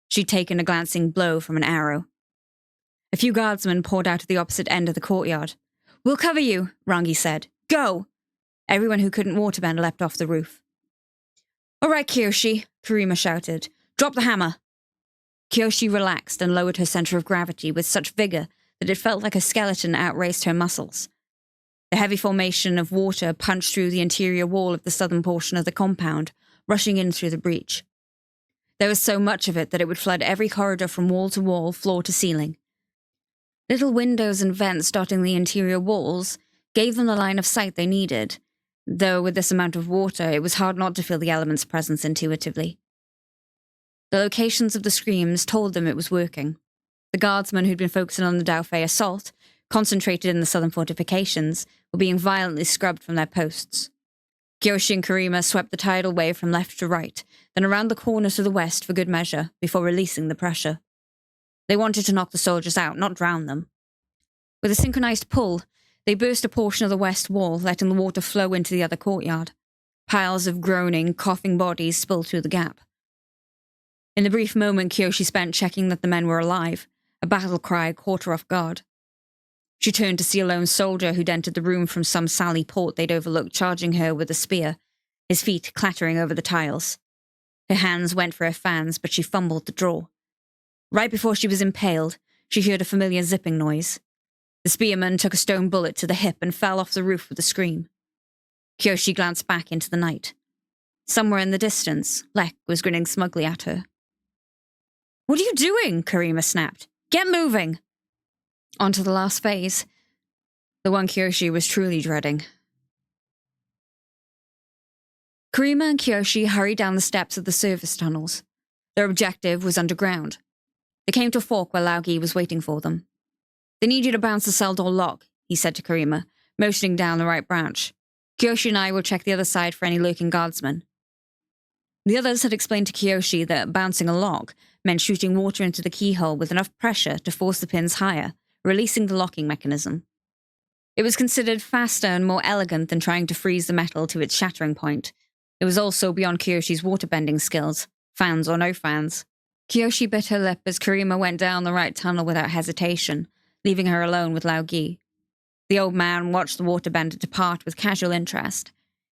She'd taken a glancing blow from an arrow. A few guardsmen poured out at the opposite end of the courtyard. "We'll cover you," Rangi said. "Go!" Everyone who couldn't waterbend leapt off the roof. "All right, Kyoshi," Karima shouted. "Drop the hammer." Kyoshi relaxed and lowered her center of gravity with such vigor that it felt like a skeleton outraced her muscles. The heavy formation of water punched through the interior wall of the southern portion of the compound, rushing in through the breach. There was so much of it that it would flood every corridor from wall to wall, floor to ceiling. Little windows and vents dotting the interior walls gave them the line of sight they needed, though with this amount of water it was hard not to feel the element's presence intuitively. The locations of the screams told them it was working. The guardsmen who'd been focusing on the Dao Fei assault, concentrated in the southern fortifications, were being violently scrubbed from their posts. Kyoshi and Karima swept the tidal wave from left to right, then around the corner to the west for good measure, before releasing the pressure. They wanted to knock the soldiers out, not drown them. With a synchronized pull, they burst a portion of the west wall, letting the water flow into the other courtyard. Piles of groaning, coughing bodies spilled through the gap. In the brief moment Kyoshi spent checking that the men were alive, a battle cry caught her off guard. She turned to see a lone soldier who'd entered the room from some sally port they'd overlooked charging her with a spear, his feet clattering over the tiles. Her hands went for her fans, but she fumbled the draw. Right before she was impaled, she heard a familiar zipping noise. The spearman took a stone bullet to the hip and fell off the roof with a scream. Kyoshi glanced back into the night. Somewhere in the distance, Lek was grinning smugly at her. "What are you doing?" Karima snapped. "Get moving!" On to the last phase. The one Kyoshi was truly dreading. Karima and Kyoshi hurried down the steps of the service tunnels. Their objective was underground. They came to a fork where Laogi was waiting for them. "They need you to bounce the cell door lock," he said to Karima, motioning down the right branch. "Kyoshi and I will check the other side for any lurking guardsmen." The others had explained to Kyoshi that bouncing a lock meant shooting water into the keyhole with enough pressure to force the pins higher, releasing the locking mechanism. It was considered faster and more elegant than trying to freeze the metal to its shattering point. It was also beyond Kyoshi's waterbending skills, fans or no fans. Kyoshi bit her lip as Karima went down the right tunnel without hesitation, leaving her alone with Laogi. The old man watched the waterbender depart with casual interest.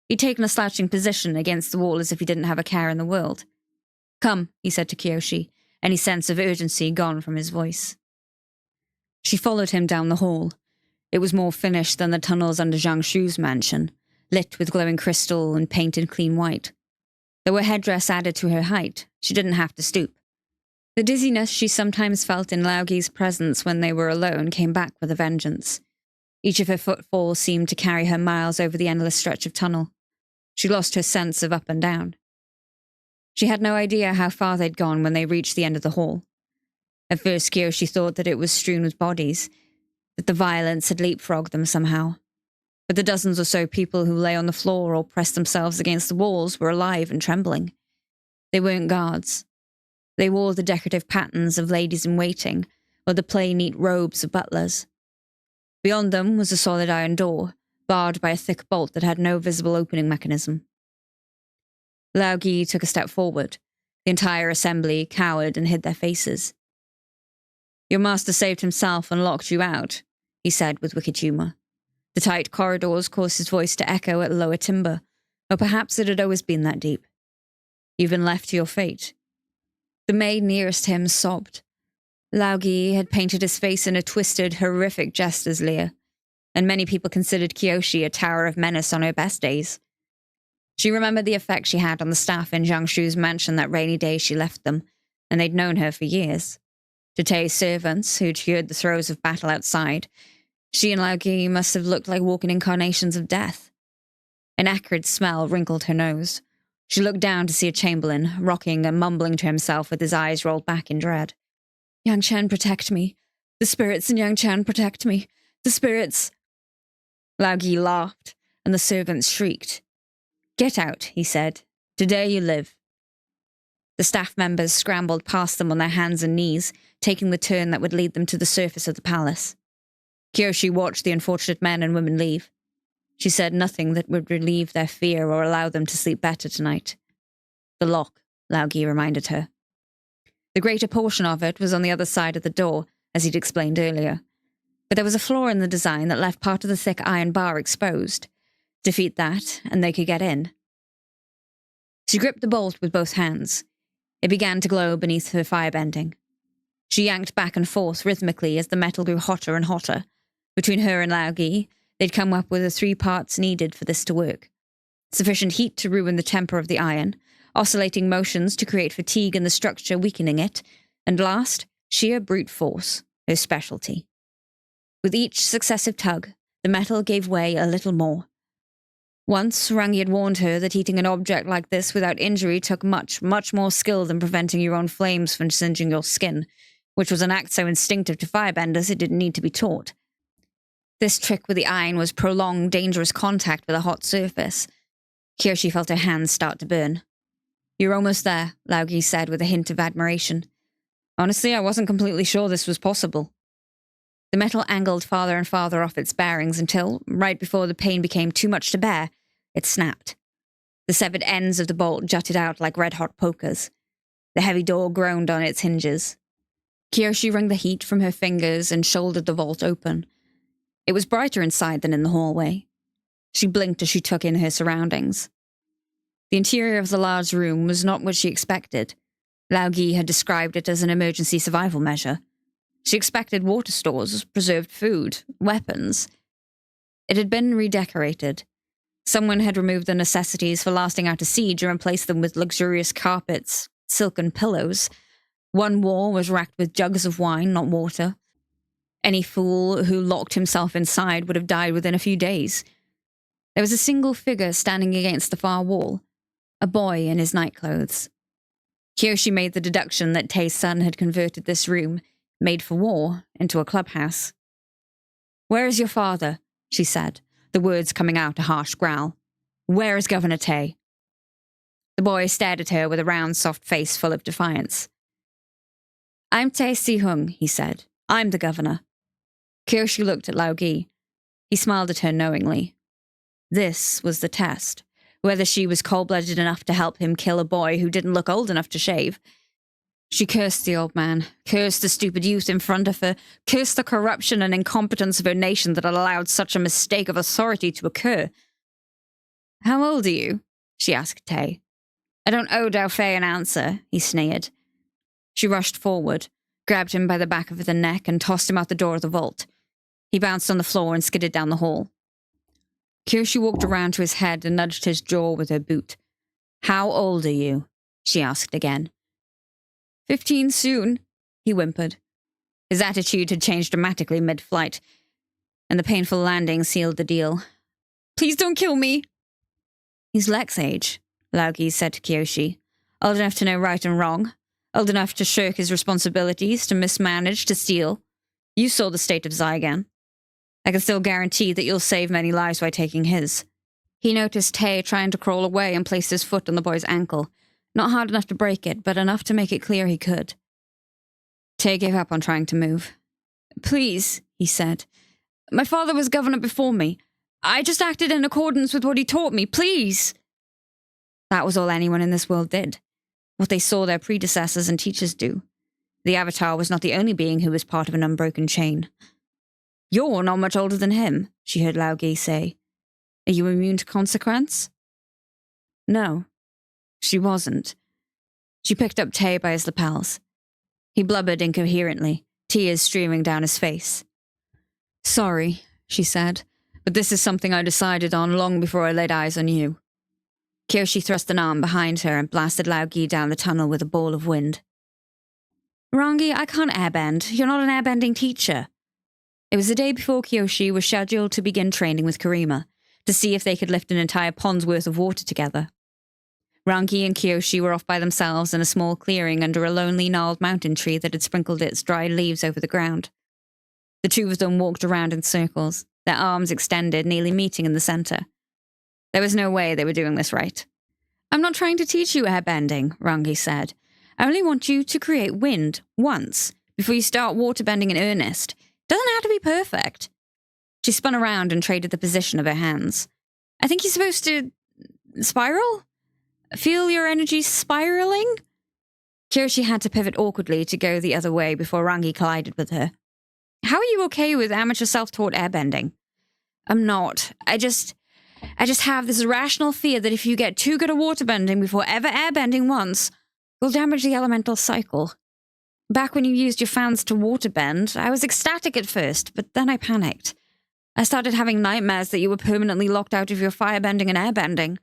He'd taken a slouching position against the wall as if he didn't have a care in the world. "Come," he said to Kyoshi, any sense of urgency gone from his voice. She followed him down the hall. It was more finished than the tunnels under Zhang Shu's mansion, lit with glowing crystal and painted clean white. Though her headdress added to her height, she didn't have to stoop. The dizziness she sometimes felt in Laogi's presence when they were alone came back with a vengeance. Each of her footfalls seemed to carry her miles over the endless stretch of tunnel. She lost her sense of up and down. She had no idea how far they'd gone when they reached the end of the hall. At first, Kyoshi thought that it was strewn with bodies, that the violence had leapfrogged them somehow. but the dozens or so people who lay on the floor or pressed themselves against the walls were alive and trembling. They weren't guards. They wore the decorative patterns of ladies-in-waiting, or the plain, neat robes of butlers. Beyond them was a solid iron door, barred by a thick bolt that had no visible opening mechanism. Lao Gi took a step forward. The entire assembly cowered and hid their faces. "Your master saved himself and locked you out," he said with wicked humour. The tight corridors caused his voice to echo at lower timbre, or perhaps it had always been that deep. "You've been left to your fate." The maid nearest him sobbed. Lao Gi had painted his face in a twisted, horrific jester's leer, and many people considered Kyoshi a tower of menace on her best days. She remembered the effect she had on the staff in Jiangshu's mansion that rainy day she left them, and they'd known her for years. To Tei's servants, who'd heard the throes of battle outside, she and Lao Gi must have looked like walking incarnations of death. An acrid smell wrinkled her nose. She looked down to see a chamberlain, rocking and mumbling to himself with his eyes rolled back in dread. "Yang Chen, protect me. The spirits in Yang Chen, protect me. The spirits." Lao Gi laughed, and the servants shrieked. "Get out," he said. "Today you live." The staff members scrambled past them on their hands and knees, taking the turn that would lead them to the surface of the palace. Kyoshi watched the unfortunate men and women leave. She said nothing that would relieve their fear or allow them to sleep better tonight. "The lock," Lao Gi reminded her. The greater portion of it was on the other side of the door, as he'd explained earlier. But there was a flaw in the design that left part of the thick iron bar exposed. Defeat that, and they could get in. She gripped the bolt with both hands. It began to glow beneath her firebending. She yanked back and forth rhythmically as the metal grew hotter and hotter. Between her and Lao Gi, they'd come up with the 3 parts needed for this to work. Sufficient heat to ruin the temper of the iron, oscillating motions to create fatigue in the structure, weakening it, and last, sheer brute force, her specialty. With each successive tug, the metal gave way a little more. Once, Rangi had warned her that heating an object like this without injury took much, much more skill than preventing your own flames from singeing your skin, which was an act so instinctive to firebenders it didn't need to be taught. This trick with the iron was prolonged, dangerous contact with a hot surface. Kyoshi felt her hands start to burn. "You're almost there," Lao Gi said with a hint of admiration. "Honestly, I wasn't completely sure this was possible." The metal angled farther and farther off its bearings until, right before the pain became too much to bear, it snapped. The severed ends of the bolt jutted out like red-hot pokers. The heavy door groaned on its hinges. Kyoshi wrung the heat from her fingers and shouldered the vault open. It was brighter inside than in the hallway. She blinked as she took in her surroundings. The interior of the large room was not what she expected. Lao Gi had described it as an emergency survival measure. She expected water stores, preserved food, weapons. It had been redecorated. Someone had removed the necessities for lasting out a siege and replaced them with luxurious carpets, silken pillows. One wall was racked with jugs of wine, not water. Any fool who locked himself inside would have died within a few days. There was a single figure standing against the far wall, a boy in his nightclothes. Kyoshi made the deduction that Tei's son had converted this room, made for war, into a clubhouse. "Where is your father?" she said, the words coming out a harsh growl. "Where is Governor Tei?" The boy stared at her with a round, soft face full of defiance. "I'm Tei Si-hung," he said. "I'm the governor." Kyoshi looked at Lao Gi. He smiled at her knowingly. This was the test, whether she was cold-blooded enough to help him kill a boy who didn't look old enough to shave. She cursed the old man, cursed the stupid youth in front of her, cursed the corruption and incompetence of her nation that had allowed such a mistake of authority to occur. "How old are you?" she asked Tei. "I don't owe Dao Fei an answer," he sneered. She rushed forward, grabbed him by the back of the neck and tossed him out the door of the vault. He bounced on the floor and skidded down the hall. Kyoshi walked around to his head and nudged his jaw with her boot. "How old are you?" she asked again. 15 soon, he whimpered. His attitude had changed dramatically mid-flight, and the painful landing sealed the deal. "Please don't kill me." "He's Lek's age," Lao Gi said to Kyoshi. "Old enough to know right and wrong. Old enough to shirk his responsibilities, to mismanage, to steal. You saw the state of Zygon." I can still guarantee that you'll save many lives by taking his. He noticed Tay trying to crawl away and placed his foot on the boy's ankle. Not hard enough to break it, but enough to make it clear he could. Tay gave up on trying to move. Please, he said. My father was governor before me. I just acted in accordance with what he taught me, please. That was all anyone in this world did. What they saw their predecessors and teachers do. The Avatar was not the only being who was part of an unbroken chain. You're not much older than him, she heard Lao Gi say. Are you immune to consequence? No, she wasn't. She picked up Tay by his lapels. He blubbered incoherently, tears streaming down his face. Sorry, she said, but this is something I decided on long before I laid eyes on you. Kyoshi thrust an arm behind her and blasted Lao Gi down the tunnel with a ball of wind. Rangi, I can't airbend. You're not an airbending teacher. It was the day before Kyoshi was scheduled to begin training with Karima, to see if they could lift an entire pond's worth of water together. Rangi and Kyoshi were off by themselves in a small clearing under a lonely gnarled mountain tree that had sprinkled its dry leaves over the ground. The two of them walked around in circles, their arms extended, nearly meeting in the center. There was no way they were doing this right. I'm not trying to teach you airbending, Rangi said. I only want you to create wind once, before you start waterbending in earnest. Doesn't have to be perfect. She spun around and traded the position of her hands. I think you're supposed to spiral? Feel your energy spiraling? Kyoshi had to pivot awkwardly to go the other way before Rangi collided with her. How are you okay with amateur self-taught airbending? I'm not. I just have this irrational fear that if you get too good at waterbending before ever airbending once, you'll damage the elemental cycle. Back when you used your fans to waterbend, I was ecstatic at first, but then I panicked. I started having nightmares that you were permanently locked out of your firebending and airbending.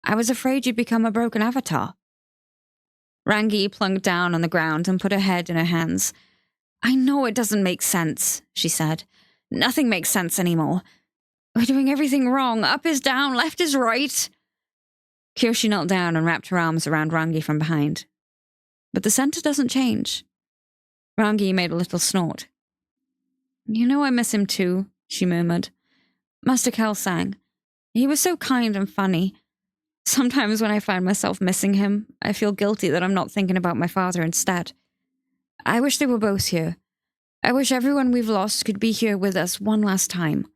I was afraid you'd become a broken avatar. Rangi plunked down on the ground and put her head in her hands. I know it doesn't make sense, she said. Nothing makes sense anymore. We're doing everything wrong. Up is down, left is right. Kyoshi knelt down and wrapped her arms around Rangi from behind. But the center doesn't change. Rangi made a little snort. You know I miss him too, she murmured. Master Kelsang. He was so kind and funny. Sometimes when I find myself missing him, I feel guilty that I'm not thinking about my father instead. I wish they were both here. I wish everyone we've lost could be here with us one last time.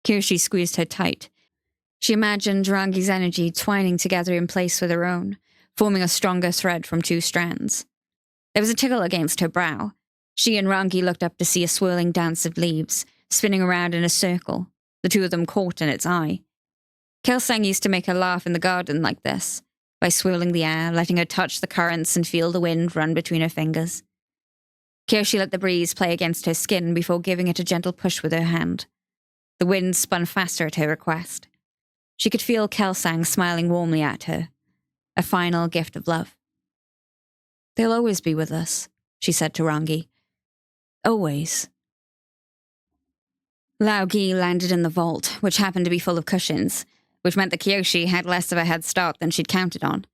Kyoshi squeezed her tight. She imagined Rangi's energy twining together in place with her own, forming a stronger thread from two strands. There was a tickle against her brow. She and Rangi looked up to see a swirling dance of leaves, spinning around in a circle, the two of them caught in its eye. Kelsang used to make her laugh in the garden like this, by swirling the air, letting her touch the currents and feel the wind run between her fingers. Kyoshi let the breeze play against her skin before giving it a gentle push with her hand. The wind spun faster at her request. She could feel Kelsang smiling warmly at her, a final gift of love. They'll always be with us, she said to Rangi. Always. Lao Gi landed in the vault, which happened to be full of cushions, which meant that Kyoshi had less of a head start than she'd counted on.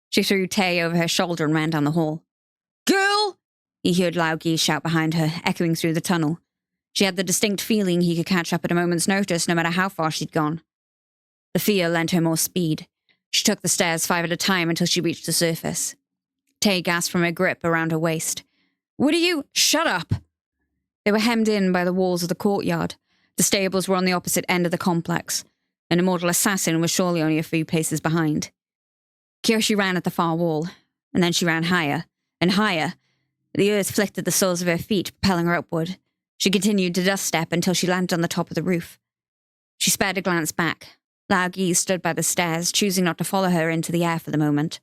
She threw Tay over her shoulder and ran down the hall. Girl! He heard Lao Gi shout behind her, echoing through the tunnel. She had the distinct feeling he could catch up at a moment's notice no matter how far she'd gone. The fear lent her more speed. She took the stairs 5 at a time until she reached the surface. Tay gasped from her grip around her waist. What are you— Shut up! They were hemmed in by the walls of the courtyard. The stables were on the opposite end of the complex. An immortal assassin was surely only a few paces behind. Kyoshi ran at the far wall, and then she ran higher, and higher. The earth flicked at the soles of her feet, propelling her upward. She continued to dust step until she landed on the top of the roof. She spared a glance back. Lao Gi stood by the stairs, choosing not to follow her into the air for the moment.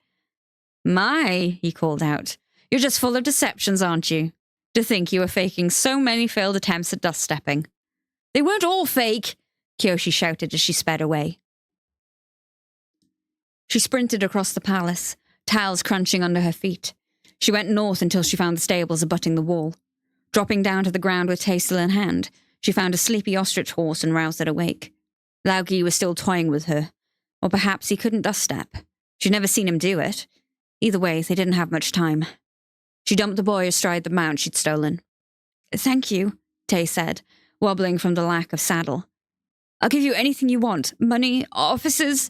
My, he called out. You're just full of deceptions, aren't you? To think you were faking so many failed attempts at dust stepping. They weren't all fake, Kyoshi shouted as she sped away. She sprinted across the palace, tiles crunching under her feet. She went north until she found the stables abutting the wall. Dropping down to the ground with Tay still in hand, she found a sleepy ostrich horse and roused it awake. Lao Gi was still toying with her. Or perhaps he couldn't dust step. She'd never seen him do it. Either way, they didn't have much time. She dumped the boy astride the mount she'd stolen. Thank you, Tay said, wobbling from the lack of saddle. I'll give you anything you want. Money, offices.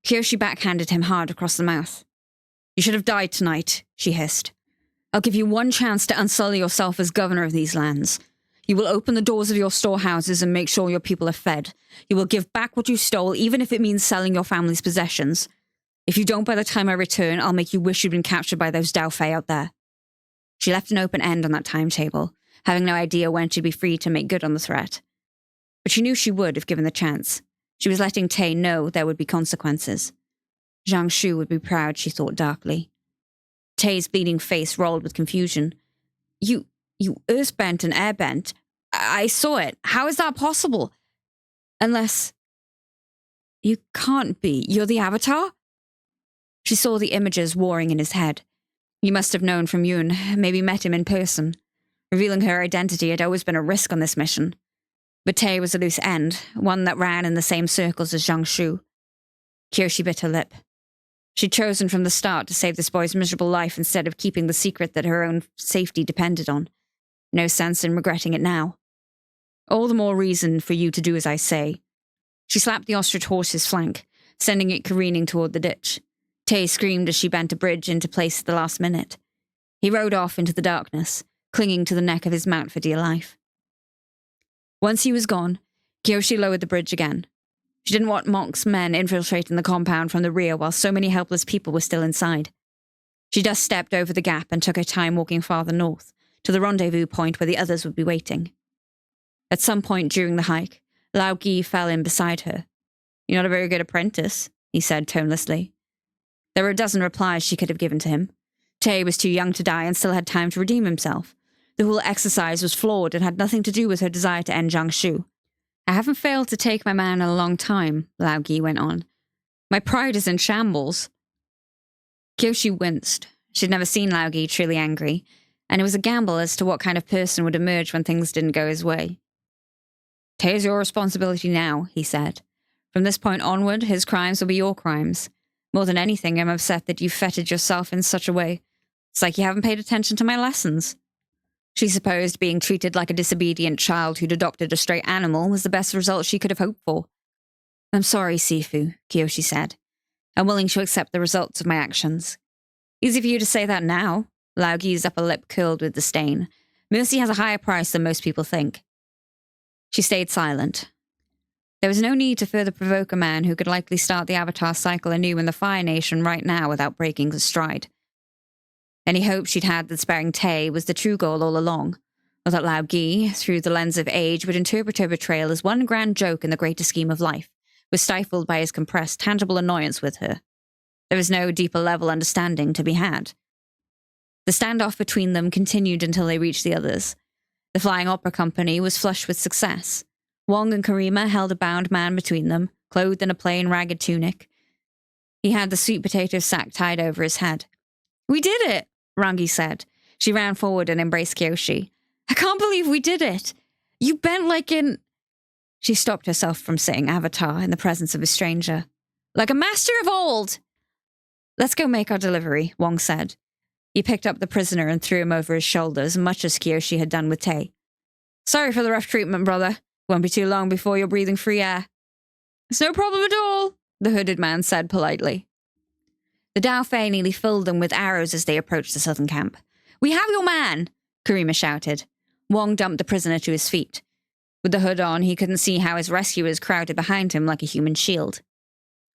Kyoshi backhanded him hard across the mouth. You should have died tonight, she hissed. I'll give you one chance to unsully yourself as governor of these lands. You will open the doors of your storehouses and make sure your people are fed. You will give back what you stole, even if it means selling your family's possessions. If you don't by the time I return, I'll make you wish you'd been captured by those Dao Fei out there. She left an open end on that timetable, having no idea when she'd be free to make good on the threat. But she knew she would if given the chance. She was letting Tay know there would be consequences. Zhang Shu would be proud, she thought darkly. Tay's bleeding face rolled with confusion. You earthbent and airbent? I saw it. How is that possible? Unless... You can't be. You're the Avatar? She saw the images warring in his head. You must have known from Yun, maybe met him in person. Revealing her identity had always been a risk on this mission. But Tay was a loose end, one that ran in the same circles as Zhang Shu. Kyoshi bit her lip. She'd chosen from the start to save this boy's miserable life instead of keeping the secret that her own safety depended on. No sense in regretting it now. All the more reason for you to do as I say. She slapped the ostrich horse's flank, sending it careening toward the ditch. Tay screamed as she bent a bridge into place at the last minute. He rode off into the darkness, clinging to the neck of his mount for dear life. Once he was gone, Kyoshi lowered the bridge again. She didn't want Monk's men infiltrating the compound from the rear while so many helpless people were still inside. She just stepped over the gap and took her time walking farther north, to the rendezvous point where the others would be waiting. At some point during the hike, Lao Gi fell in beside her. You're not a very good apprentice, he said tonelessly. There were a dozen replies she could have given to him. Tay was too young to die and still had time to redeem himself. The whole exercise was flawed and had nothing to do with her desire to end Zhang Shu. I haven't failed to take my man in a long time, Lao Gi went on. My pride is in shambles. Kyoshi winced. She'd never seen Lao Gi truly angry, and it was a gamble as to what kind of person would emerge when things didn't go his way. Tay's your responsibility now, he said. From this point onward, his crimes will be your crimes. More than anything, I'm upset that you fettered yourself in such a way. It's like you haven't paid attention to my lessons. She supposed being treated like a disobedient child who'd adopted a stray animal was the best result she could have hoped for. I'm sorry, Sifu, Kyoshi said. I'm willing to accept the results of my actions. Easy for you to say that now. Lao Gi's upper lip curled with disdain. Mercy has a higher price than most people think. She stayed silent. There was no need to further provoke a man who could likely start the Avatar cycle anew in the Fire Nation right now without breaking his stride. Any hope she'd had that sparing Tay was the true goal all along, or that Lao Gi, through the lens of age, would interpret her betrayal as one grand joke in the greater scheme of life, was stifled by his compressed, tangible annoyance with her. There was no deeper level understanding to be had. The standoff between them continued until they reached the others. The Flying Opera Company was flush with success. Wong and Karima held a bound man between them, clothed in a plain, ragged tunic. He had the sweet potato sack tied over his head. We did it, Rangi said. She ran forward and embraced Kyoshi. I can't believe we did it. You bent like in... She stopped herself from saying Avatar in the presence of a stranger. Like a master of old. Let's go make our delivery, Wong said. He picked up the prisoner and threw him over his shoulders, much as Kyoshi had done with Tay. Sorry for the rough treatment, brother. Won't be too long before you're breathing free air. It's no problem at all, the hooded man said politely. The Dao Fei nearly filled them with arrows as they approached the southern camp. We have your man, Karima shouted. Wong dumped the prisoner to his feet. With the hood on, he couldn't see how his rescuers crowded behind him like a human shield.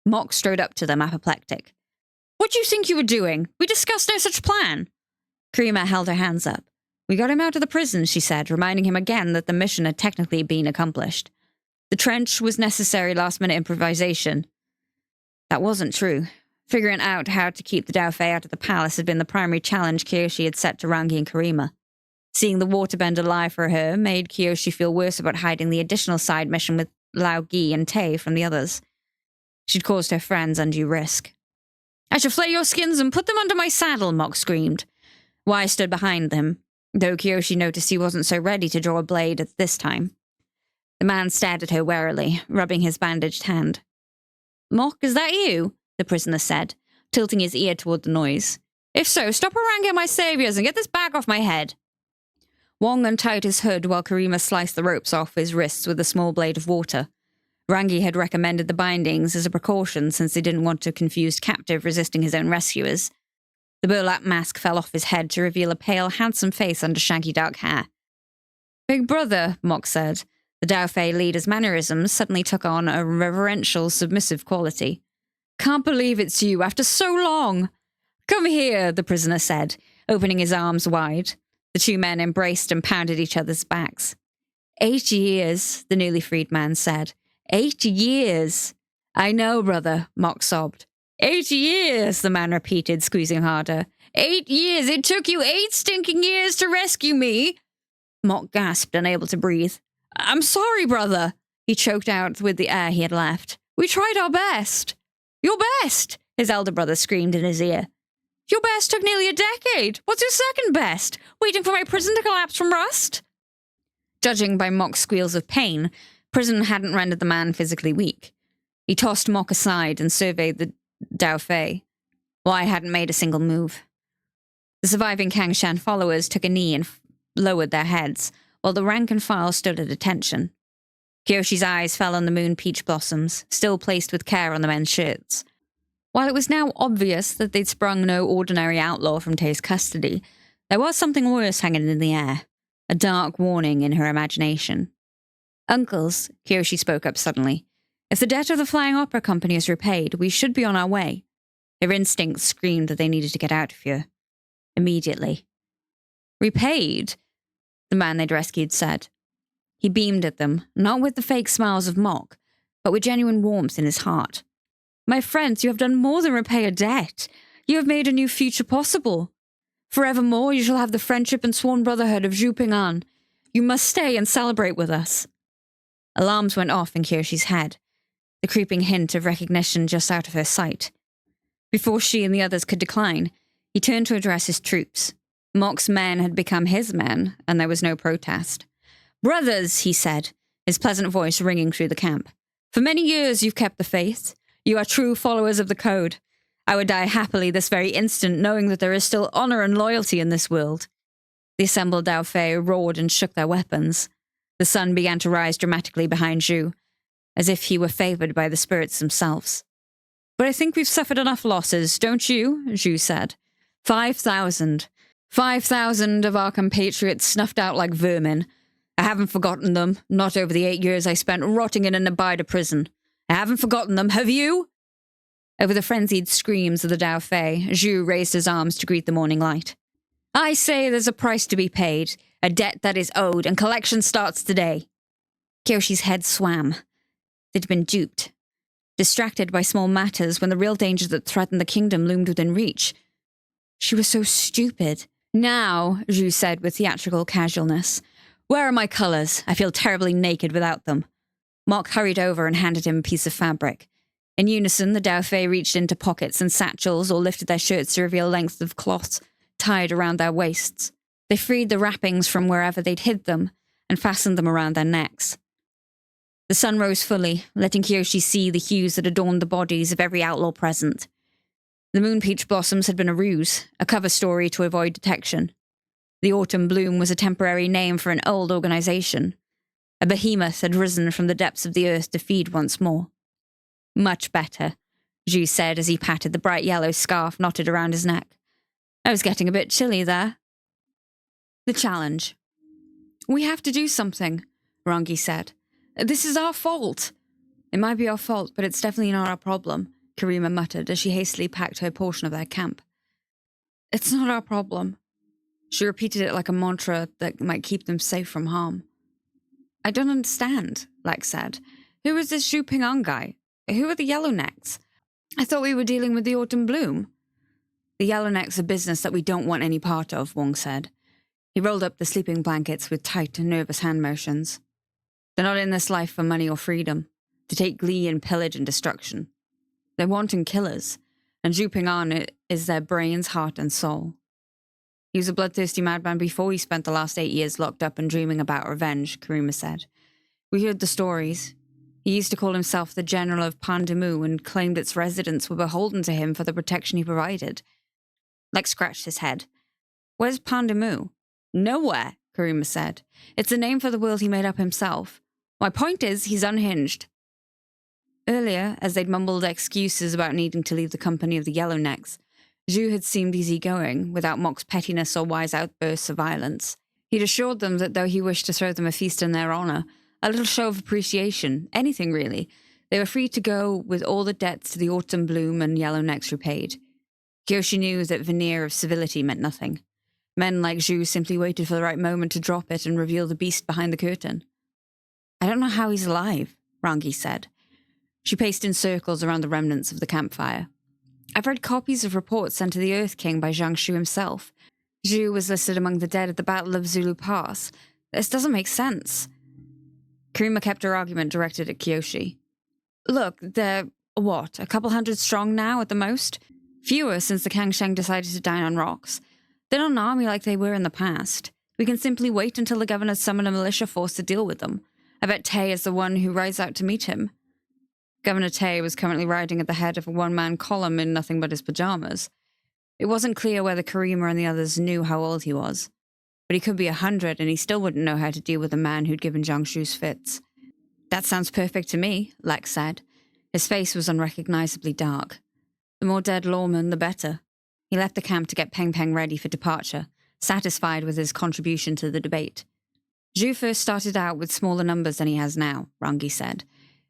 Mock strode up to them, apoplectic. What do you think you were doing? We discussed no such plan. Karima held her hands up. We got him out of the prison, she said, reminding him again that the mission had technically been accomplished. The trench was necessary last-minute improvisation. That wasn't true. Figuring out how to keep the Dao Fei out of the palace had been the primary challenge Kyoshi had set to Rangi and Karima. Seeing the waterbender lie for her made Kyoshi feel worse about hiding the additional side mission with Lao Gi and Tay from the others. She'd caused her friends undue risk. I shall flay your skins and put them under my saddle, Mock screamed. Wai stood behind them, though Kyoshi noticed he wasn't so ready to draw a blade at this time. The man stared at her warily, rubbing his bandaged hand. Mock, is that you? The prisoner said, tilting his ear toward the noise. If so, stop haranguing my saviors and get this bag off my head. Wong untied his hood while Karima sliced the ropes off his wrists with a small blade of water. Rangi had recommended the bindings as a precaution since they didn't want a confused captive resisting his own rescuers. The burlap mask fell off his head to reveal a pale, handsome face under shaggy dark hair. "Big brother," Mock said. The Dao Fei leader's mannerisms suddenly took on a reverential, submissive quality. "Can't believe it's you after so long." "Come here," the prisoner said, opening his arms wide. The two men embraced and pounded each other's backs. 8 years, the newly freed man said. 8 years. "I know, brother," Mock sobbed. 8 years, the man repeated, squeezing harder. 8 years! It took you 8 stinking years to rescue me! Mock gasped, unable to breathe. "I'm sorry, brother," he choked out with the air he had left. "We tried our best." "Your best!" his elder brother screamed in his ear. "Your best took nearly a decade. What's your second best? Waiting for my prison to collapse from rust?" Judging by Mock's squeals of pain, prison hadn't rendered the man physically weak. He tossed Mock aside and surveyed the Dao Fei. Why hadn't made a single move. The surviving Kangshan followers took a knee and lowered their heads, while the rank and file stood at attention. Kyoshi's eyes fell on the moon peach blossoms, still placed with care on the men's shirts. While it was now obvious that they'd sprung no ordinary outlaw from Tei's custody, there was something worse hanging in the air, a dark warning in her imagination. "Uncles," Kyoshi spoke up suddenly, "if the debt of the Flying Opera Company is repaid, we should be on our way." Their instincts screamed that they needed to get out of here. Immediately. "Repaid?" the man they'd rescued said. He beamed at them, not with the fake smiles of Mock, but with genuine warmth in his heart. "My friends, you have done more than repay a debt. You have made a new future possible. Forevermore, you shall have the friendship and sworn brotherhood of Zhu Ping'an. You must stay and celebrate with us." Alarms went off in Kyoshi's head, the creeping hint of recognition just out of her sight. Before she and the others could decline, he turned to address his troops. Mock's men had become his men, and there was no protest. "Brothers," he said, his pleasant voice ringing through the camp. "For many years you've kept the faith. You are true followers of the code. I would die happily this very instant, knowing that there is still honor and loyalty in this world." The assembled Dao Fei roared and shook their weapons. The sun began to rise dramatically behind Zhu, as if he were favored by the spirits themselves. "But I think we've suffered enough losses, don't you?" Zhu said. 5,000. 5,000 of our compatriots snuffed out like vermin. I haven't forgotten them, not over the 8 years I spent rotting in an Abida prison. I haven't forgotten them, have you? Over the frenzied screams of the Dao Fei, Zhu raised his arms to greet the morning light. "I say there's a price to be paid, a debt that is owed, and collection starts today." Kyoshi's head swam. They'd been duped. Distracted by small matters when the real danger that threatened the kingdom loomed within reach. She was so stupid. "Now," Zhu said with theatrical casualness, "where are my colors? I feel terribly naked without them." Mock hurried over and handed him a piece of fabric. In unison, the Dao Fei reached into pockets and satchels or lifted their shirts to reveal lengths of cloth tied around their waists. They freed the wrappings from wherever they'd hid them and fastened them around their necks. The sun rose fully, letting Kyoshi see the hues that adorned the bodies of every outlaw present. The moon peach blossoms had been a ruse, a cover story to avoid detection. The autumn bloom was a temporary name for an old organization. A behemoth had risen from the depths of the earth to feed once more. "Much better," Zhu said as he patted the bright yellow scarf knotted around his neck. "I was getting a bit chilly there." The challenge. "We have to do something," Rangi said. "This is our fault." "It might be our fault, but it's definitely not our problem," Karima muttered as she hastily packed her portion of their camp. "It's not our problem." She repeated it like a mantra that might keep them safe from harm. "I don't understand," Lex said. "Who is this Zhu Ping'an guy? Who are the Yellownecks? I thought we were dealing with the autumn bloom." "The Yellownecks are business that we don't want any part of," Wong said. He rolled up the sleeping blankets with tight and nervous hand motions. "They're not in this life for money or freedom, to take glee in pillage and destruction. They're wanton killers, and Zhu Ping'an is their brains, heart, and soul. He was a bloodthirsty madman before he spent the last 8 years locked up and dreaming about revenge," Karima said. "We heard the stories. He used to call himself the General of Pandamu and claimed its residents were beholden to him for the protection he provided." Lex scratched his head. "Where's Pandamu?" "Nowhere," Karima said. It's a name for the world he made up himself. My point is, he's unhinged. Earlier, as they'd mumbled excuses about needing to leave the company of the Yellownecks, Zhu had seemed easygoing, without Mock's pettiness or wise outbursts of violence. He'd assured them that though he wished to throw them a feast in their honor, a little show of appreciation, anything really, they were free to go with all the debts to the Autumn Bloom and Yellownecks repaid. Kyoshi knew that veneer of civility meant nothing. Men like Zhu simply waited for the right moment to drop it and reveal the beast behind the curtain. I don't know how he's alive, Rangi said. She paced in circles around the remnants of the campfire. I've read copies of reports sent to the Earth King by Zhang Shu himself. Zhu was listed among the dead at the Battle of Zulu Pass. This doesn't make sense. Karima kept her argument directed at Kyoshi. Look, they're, a couple hundred strong now at the most? Fewer since the Kangsheng decided to dine on rocks. They're not an army like they were in the past. We can simply wait until the governor summons a militia force to deal with them. I bet Tay is the one who rides out to meet him. Governor Tay was currently riding at the head of a one-man column in nothing but his pajamas. It wasn't clear whether Karima and the others knew how old he was. But he could be 100 and he still wouldn't know how to deal with a man who'd given Zhang Shu's fits. That sounds perfect to me, Lex said. His face was unrecognizably dark. The more dead lawmen, the better. He left the camp to get Peng Peng ready for departure, satisfied with his contribution to the debate. Zhu first started out with smaller numbers than he has now, Rangi said.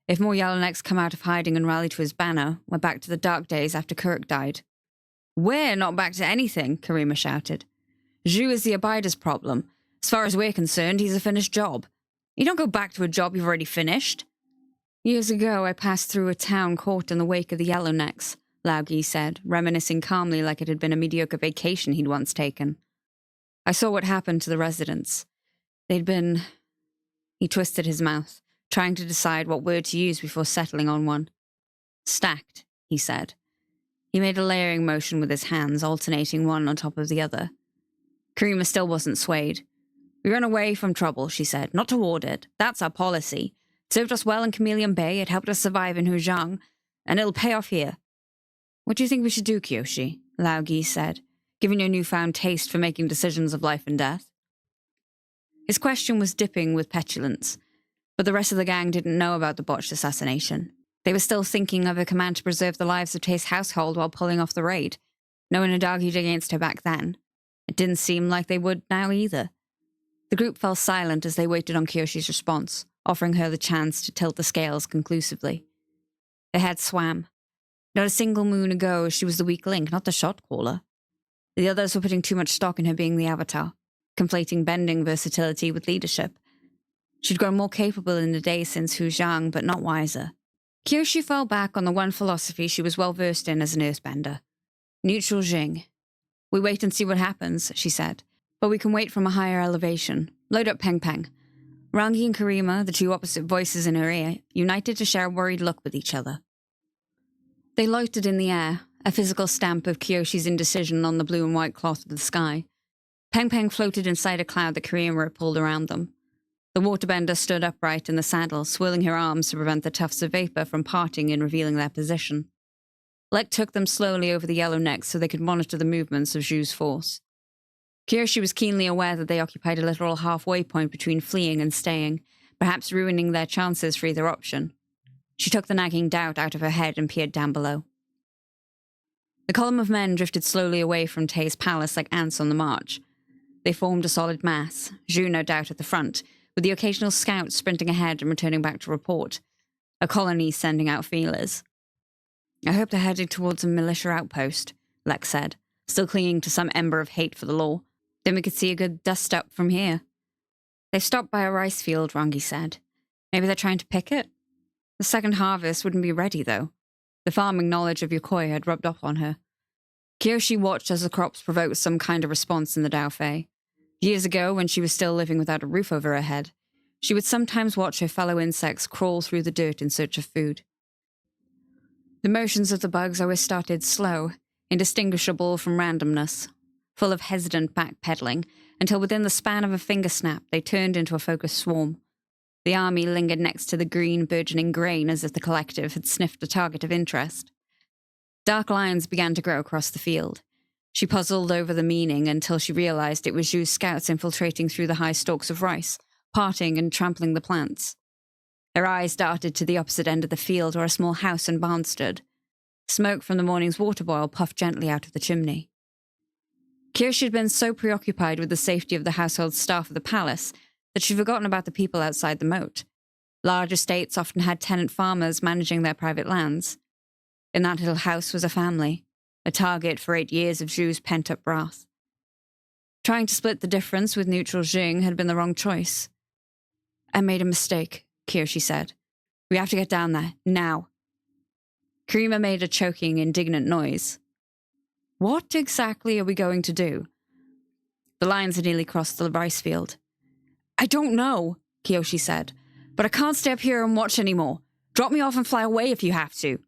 If more Yellownecks come out of hiding and rally to his banner, we're back to the dark days after Kirk died. We're not back to anything, Karima shouted. Zhu is the Abider's problem. As far as we're concerned, he's a finished job. You don't go back to a job you've already finished. Years ago, I passed through a town caught in the wake of the Yellownecks, Laogi said, reminiscing calmly like it had been a mediocre vacation he'd once taken. I saw what happened to the residents. They'd been... He twisted his mouth, trying to decide what word to use before settling on one. Stacked, he said. He made a layering motion with his hands, alternating one on top of the other. Karima still wasn't swayed. We run away from trouble, she said, not toward it. That's our policy. It served us well in Chameleon Bay, it helped us survive in Huzhang, and it'll pay off here. What do you think we should do, Kyoshi? Laogi said, given your newfound taste for making decisions of life and death. His question was dipping with petulance, but the rest of the gang didn't know about the botched assassination. They were still thinking of a command to preserve the lives of Tay's household while pulling off the raid. No one had argued against her back then. It didn't seem like they would now either. The group fell silent as they waited on Kyoshi's response, offering her the chance to tilt the scales conclusively. Their heads swam. Not a single moon ago, she was the weak link, not the shot caller. The others were putting too much stock in her being the avatar, conflating bending versatility with leadership. She'd grown more capable in the days since Huzhang, but not wiser. Kyoshi fell back on the one philosophy she was well versed in as an earthbender. Neutral Jing. We wait and see what happens, she said. But we can wait from a higher elevation. Load up Peng Peng. Rangi and Karima, the two opposite voices in her ear, united to share a worried look with each other. They loitered in the air, a physical stamp of Kyoshi's indecision on the blue and white cloth of the sky. Peng Peng floated inside a cloud that Karima rippled around them. The waterbender stood upright in the saddle, swirling her arms to prevent the tufts of vapor from parting and revealing their position. Lek took them slowly over the Yellownecks so they could monitor the movements of Zhu's force. Kyoshi was keenly aware that they occupied a literal halfway point between fleeing and staying, perhaps ruining their chances for either option. She took the nagging doubt out of her head and peered down below. The column of men drifted slowly away from Tay's palace like ants on the march. They formed a solid mass, Zhu no doubt at the front, with the occasional scout sprinting ahead and returning back to report, a colony sending out feelers. I hope they're heading towards a militia outpost, Lex said, still clinging to some ember of hate for the law. Then we could see a good dust-up from here. They've stopped by a rice field, Rangi said. Maybe they're trying to pick it? The second harvest wouldn't be ready, though. The farming knowledge of Yokoi had rubbed off on her. Kyoshi watched as the crops provoked some kind of response in the Daofei. Years ago, when she was still living without a roof over her head, she would sometimes watch her fellow insects crawl through the dirt in search of food. The motions of the bugs always started slow, indistinguishable from randomness, full of hesitant backpedaling, until within the span of a finger snap they turned into a focused swarm. The army lingered next to the green, burgeoning grain as if the collective had sniffed a target of interest. Dark lines began to grow across the field. She puzzled over the meaning until she realized it was Zhu's scouts infiltrating through the high stalks of rice, parting and trampling the plants. Her eyes darted to the opposite end of the field where a small house and barn stood. Smoke from the morning's water boil puffed gently out of the chimney. Kyoshi had been so preoccupied with the safety of the household staff of the palace that she'd forgotten about the people outside the moat. Large estates often had tenant farmers managing their private lands. In that little house was a family, a target for 8 years of Zhu's pent-up wrath. Trying to split the difference with neutral Jing had been the wrong choice. "I made a mistake," Kyoshi said. "We have to get down there, now." Karima made a choking, indignant noise. "What exactly are we going to do?" The lions had nearly crossed the rice field. "I don't know," Kyoshi said, "but I can't stay up here and watch anymore. Drop me off and fly away if you have to."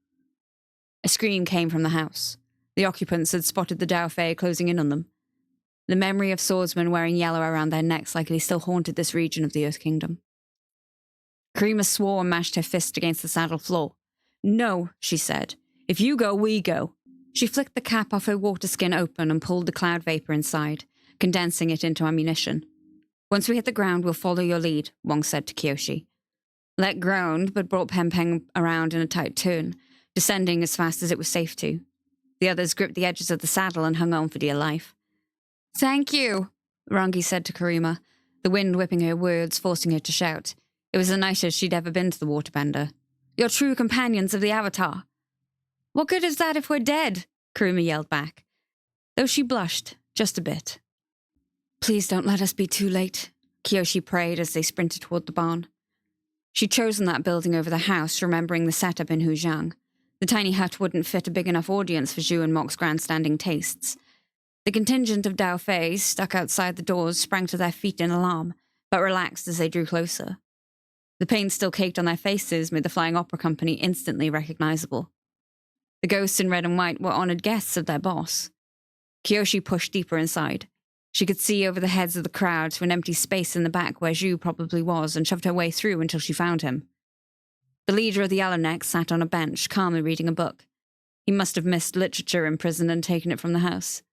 A scream came from the house. The occupants had spotted the Dao Fei closing in on them. The memory of swordsmen wearing yellow around their necks likely still haunted this region of the Earth Kingdom. Karima swore and mashed her fist against the saddle floor. "No," she said. "If you go, we go." She flicked the cap off her water skin open and pulled the cloud vapor inside, condensing it into ammunition. "Once we hit the ground, we'll follow your lead," Wong said to Kyoshi. Let groaned, but brought Peng Peng around in a tight turn, descending as fast as it was safe to. The others gripped the edges of the saddle and hung on for dear life. "Thank you," Rangi said to Karima, the wind whipping her words, forcing her to shout. It was the nicest she'd ever been to the waterbender. "You're true companions of the Avatar." "What good is that if we're dead?" Karima yelled back, though she blushed, just a bit. "Please don't let us be too late," Kyoshi prayed as they sprinted toward the barn. She'd chosen that building over the house, remembering the setup in Hujiang. The tiny hut wouldn't fit a big enough audience for Zhu and Mok's grandstanding tastes. The contingent of Dao Feis stuck outside the doors sprang to their feet in alarm, but relaxed as they drew closer. The paint still caked on their faces made the flying opera company instantly recognizable. The ghosts in red and white were honored guests of their boss. Kyoshi pushed deeper inside. She could see over the heads of the crowd to an empty space in the back where Zhu probably was and shoved her way through until she found him. The leader of the Yellowneck sat on a bench, calmly reading a book. He must have missed literature in prison and taken it from the house.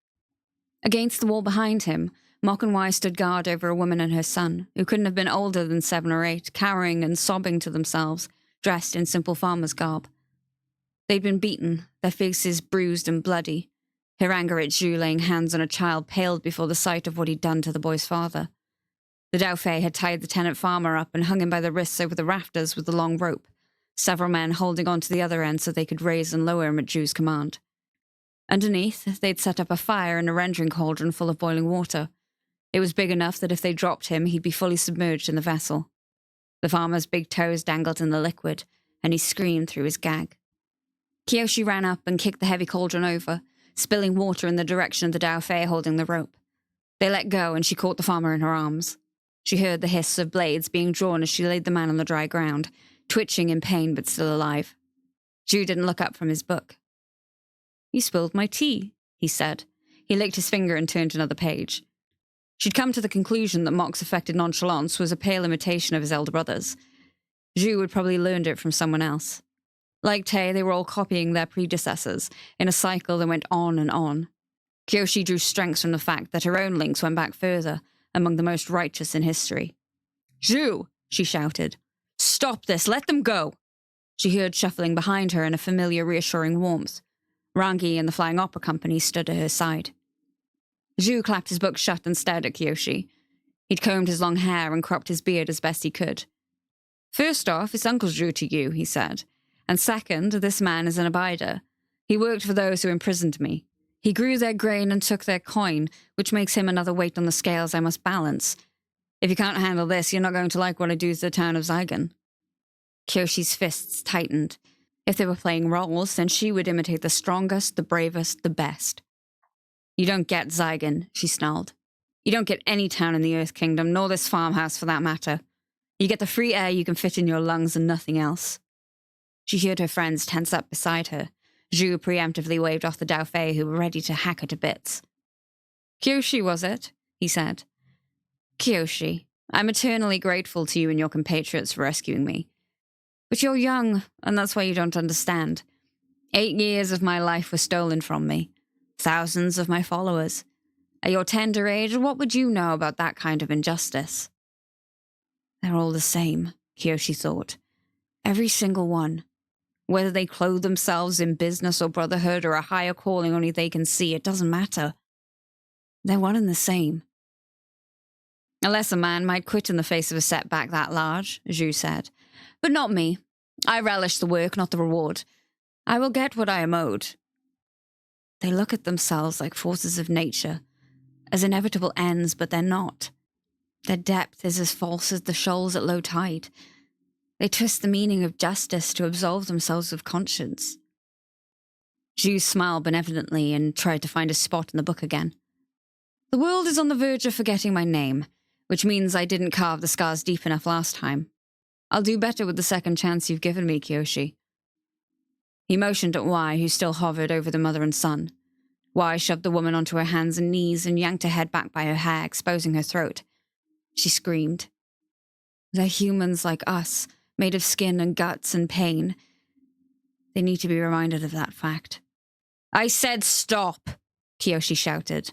Against the wall behind him, Mok and Wai stood guard over a woman and her son, who couldn't have been older than 7 or 8, cowering and sobbing to themselves, dressed in simple farmer's garb. They'd been beaten, their faces bruised and bloody. Her anger at Zhu laying hands on a child paled before the sight of what he'd done to the boy's father. The Dao Fei had tied the tenant farmer up and hung him by the wrists over the rafters with the long rope, several men holding on to the other end so they could raise and lower him at Zhu's command. Underneath, they'd set up a fire in a rendering cauldron full of boiling water. It was big enough that if they dropped him, he'd be fully submerged in the vessel. The farmer's big toes dangled in the liquid, and he screamed through his gag. Kyoshi ran up and kicked the heavy cauldron over, spilling water in the direction of the Dao Fei holding the rope. They let go, and she caught the farmer in her arms. She heard the hiss of blades being drawn as she laid the man on the dry ground, twitching in pain but still alive. Zhu didn't look up from his book. "You spilled my tea," he said. He licked his finger and turned to another page. She'd come to the conclusion that Mok's affected nonchalance was a pale imitation of his elder brother's. Zhu had probably learned it from someone else. Like Tay, they were all copying their predecessors, in a cycle that went on and on. Kyoshi drew strength from the fact that her own links went back further, among the most righteous in history. "Zhu!" she shouted. "Stop this! Let them go!" She heard shuffling behind her in a familiar, reassuring warmth. Rangi and the flying opera company stood at her side. Zhu clapped his book shut and stared at Kyoshi. He'd combed his long hair and cropped his beard as best he could. "First off, it's Uncle Zhu to you," he said. "And second, this man is an abider. He worked for those who imprisoned me. He grew their grain and took their coin, which makes him another weight on the scales I must balance. If you can't handle this, you're not going to like what I do to the town of Zygon." Kyoshi's fists tightened. If they were playing roles, then she would imitate the strongest, the bravest, the best. "You don't get Zygon," she snarled. "You don't get any town in the Earth Kingdom, nor this farmhouse for that matter. You get the free air you can fit in your lungs and nothing else." She heard her friends tense up beside her. Zhu preemptively waved off the Dao Fei who were ready to hack her to bits. "Kyoshi, was it?" he said. "Kyoshi, I'm eternally grateful to you and your compatriots for rescuing me. But you're young, and that's why you don't understand. 8 years of my life were stolen from me. Thousands of my followers. At your tender age, what would you know about that kind of injustice? They're all the same, Kyoshi thought. Every single one. Whether they clothe themselves in business or brotherhood or a higher calling only they can see, it doesn't matter. They're one and the same. A lesser man might quit in the face of a setback that large, Zhu said. But not me. I relish the work, not the reward. I will get what I am owed. They look at themselves like forces of nature, as inevitable ends, but they're not. Their depth is as false as the shoals at low tide. They twist the meaning of justice to absolve themselves of conscience. Zhu smiled benevolently and tried to find a spot in the book again. The world is on the verge of forgetting my name, which means I didn't carve the scars deep enough last time. I'll do better with the second chance you've given me, Kyoshi. He motioned at Wai, who still hovered over the mother and son. Wai shoved the woman onto her hands and knees and yanked her head back by her hair, exposing her throat. She screamed. They're humans like us, made of skin and guts and pain. They need to be reminded of that fact. I said stop, Kyoshi shouted.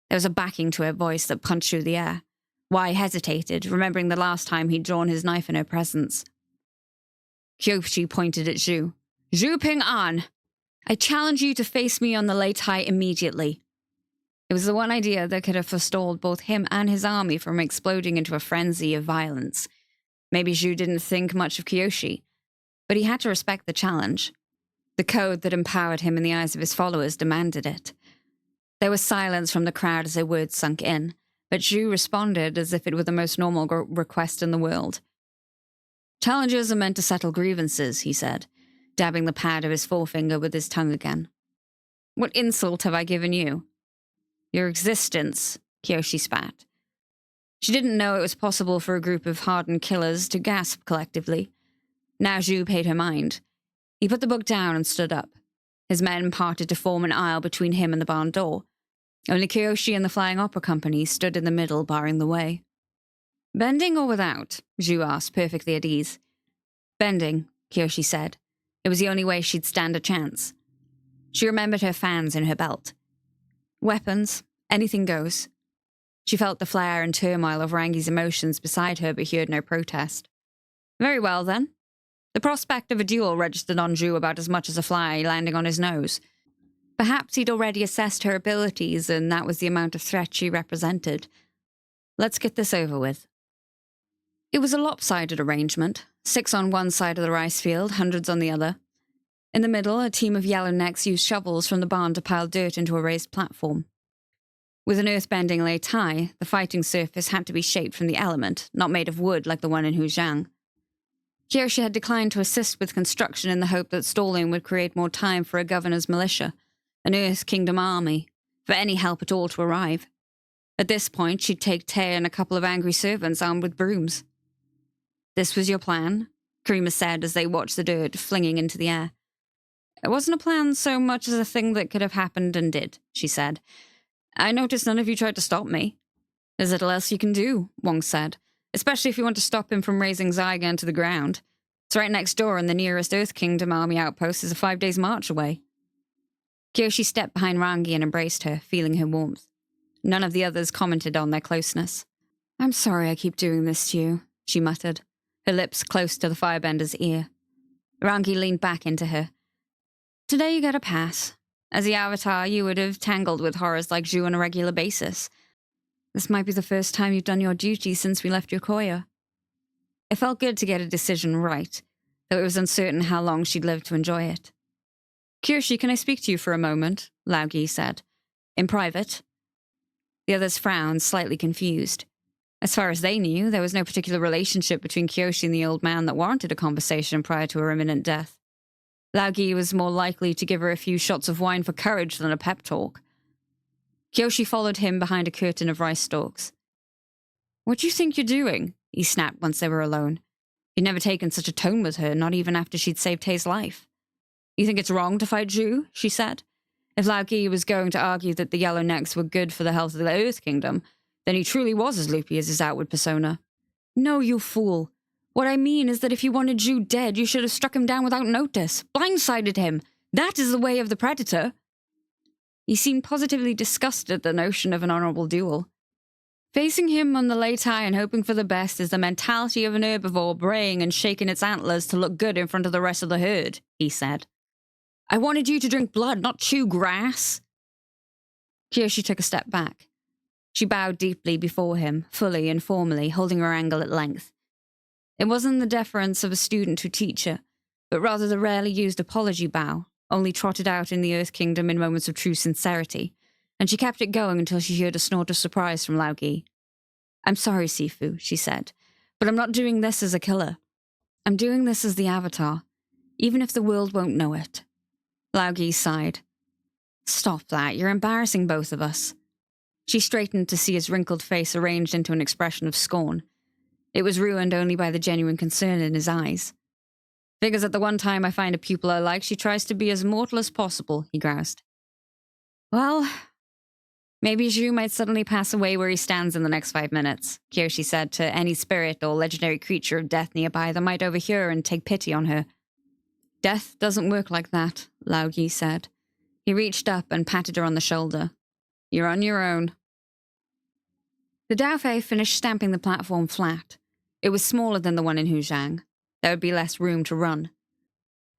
There was a backing to her voice that punched through the air. Wai hesitated, remembering the last time he'd drawn his knife in her presence. Kyoshi pointed at Zhu. Zhu Ping-an! I challenge you to face me on the Lei Tai immediately. It was the one idea that could have forestalled both him and his army from exploding into a frenzy of violence. Maybe Zhu didn't think much of Kyoshi, but he had to respect the challenge. The code that empowered him in the eyes of his followers demanded it. There was silence from the crowd as their words sunk in, but Zhu responded as if it were the most normal request in the world. Challenges are meant to settle grievances, he said, dabbing the pad of his forefinger with his tongue again. What insult have I given you? Your existence, Kyoshi spat. She didn't know it was possible for a group of hardened killers to gasp collectively. Now Zhu paid her mind. He put the book down and stood up. His men parted to form an aisle between him and the barn door. Only Kyoshi and the Flying Opera Company stood in the middle, barring the way. Bending or without? Zhu asked, perfectly at ease. Bending, Kyoshi said. It was the only way she'd stand a chance. She remembered her fans in her belt. Weapons, anything goes. She felt the flare and turmoil of Rangi's emotions beside her, but heard no protest. Very well, then. The prospect of a duel registered on Zhu about as much as a fly landing on his nose. Perhaps he'd already assessed her abilities, and that was the amount of threat she represented. Let's get this over with. It was a lopsided arrangement, 6 on one side of the rice field, hundreds on the other. In the middle, a team of yellownecks used shovels from the barn to pile dirt into a raised platform. With an earth-bending Lei Tai, the fighting surface had to be shaped from the element, not made of wood like the one in Hujiang. Kyoshi had declined to assist with construction in the hope that stalling would create more time for a governor's militia, an Earth Kingdom army, for any help at all to arrive. At this point, she'd take Tay and a couple of angry servants armed with brooms. This was your plan? Karima said as they watched the dirt flinging into the air. It wasn't a plan so much as a thing that could have happened and did, she said. I noticed none of you tried to stop me. There's little else you can do, Wong said, especially if you want to stop him from razing Zygon to the ground. It's right next door, and the nearest Earth Kingdom army outpost is a 5 days' march away. Kyoshi stepped behind Rangi and embraced her, feeling her warmth. None of the others commented on their closeness. I'm sorry I keep doing this to you, she muttered, her lips close to the firebender's ear. Rangi leaned back into her. Today you get a pass. As the Avatar, you would have tangled with horrors like Zhu on a regular basis. This might be the first time you've done your duty since we left Yokoya. It felt good to get a decision right, though it was uncertain how long she'd live to enjoy it. Kyoshi, can I speak to you for a moment? Laogi said. In private? The others frowned, slightly confused. As far as they knew, there was no particular relationship between Kyoshi and the old man that warranted a conversation prior to her imminent death. Laogi was more likely to give her a few shots of wine for courage than a pep talk. Kyoshi followed him behind a curtain of rice stalks. What do you think you're doing? He snapped once they were alone. He'd never taken such a tone with her, not even after she'd saved Tay's life. You think it's wrong to fight Zhu? She said. If Laogi was going to argue that the Yellownecks were good for the health of the Earth Kingdom, then he truly was as loopy as his outward persona. No, you fool. What I mean is that if you wanted Zhu dead, you should have struck him down without notice, blindsided him. That is the way of the predator. He seemed positively disgusted at the notion of an honorable duel. Facing him on the Lei Tai and hoping for the best is the mentality of an herbivore braying and shaking its antlers to look good in front of the rest of the herd, he said. I wanted you to drink blood, not chew grass. Kyoshi took a step back. She bowed deeply before him, fully and formally, holding her angle at length. It wasn't the deference of a student to teacher, but rather the rarely used apology bow, only trotted out in the Earth Kingdom in moments of true sincerity, and she kept it going until she heard a snort of surprise from Lao Gi. I'm sorry, Sifu, she said, but I'm not doing this as a killer. I'm doing this as the Avatar, even if the world won't know it. Lao Gi sighed. Stop that, you're embarrassing both of us. She straightened to see his wrinkled face arranged into an expression of scorn. It was ruined only by the genuine concern in his eyes. Figures at the one time I find a pupil I like, she tries to be as mortal as possible, he groused. Well, maybe Zhu might suddenly pass away where he stands in the next 5 minutes, Kyoshi said to any spirit or legendary creature of death nearby that might overhear and take pity on her. Death doesn't work like that, Lao Gi said. He reached up and patted her on the shoulder. You're on your own. The Daofei finished stamping the platform flat. It was smaller than the one in Huzhang. There would be less room to run.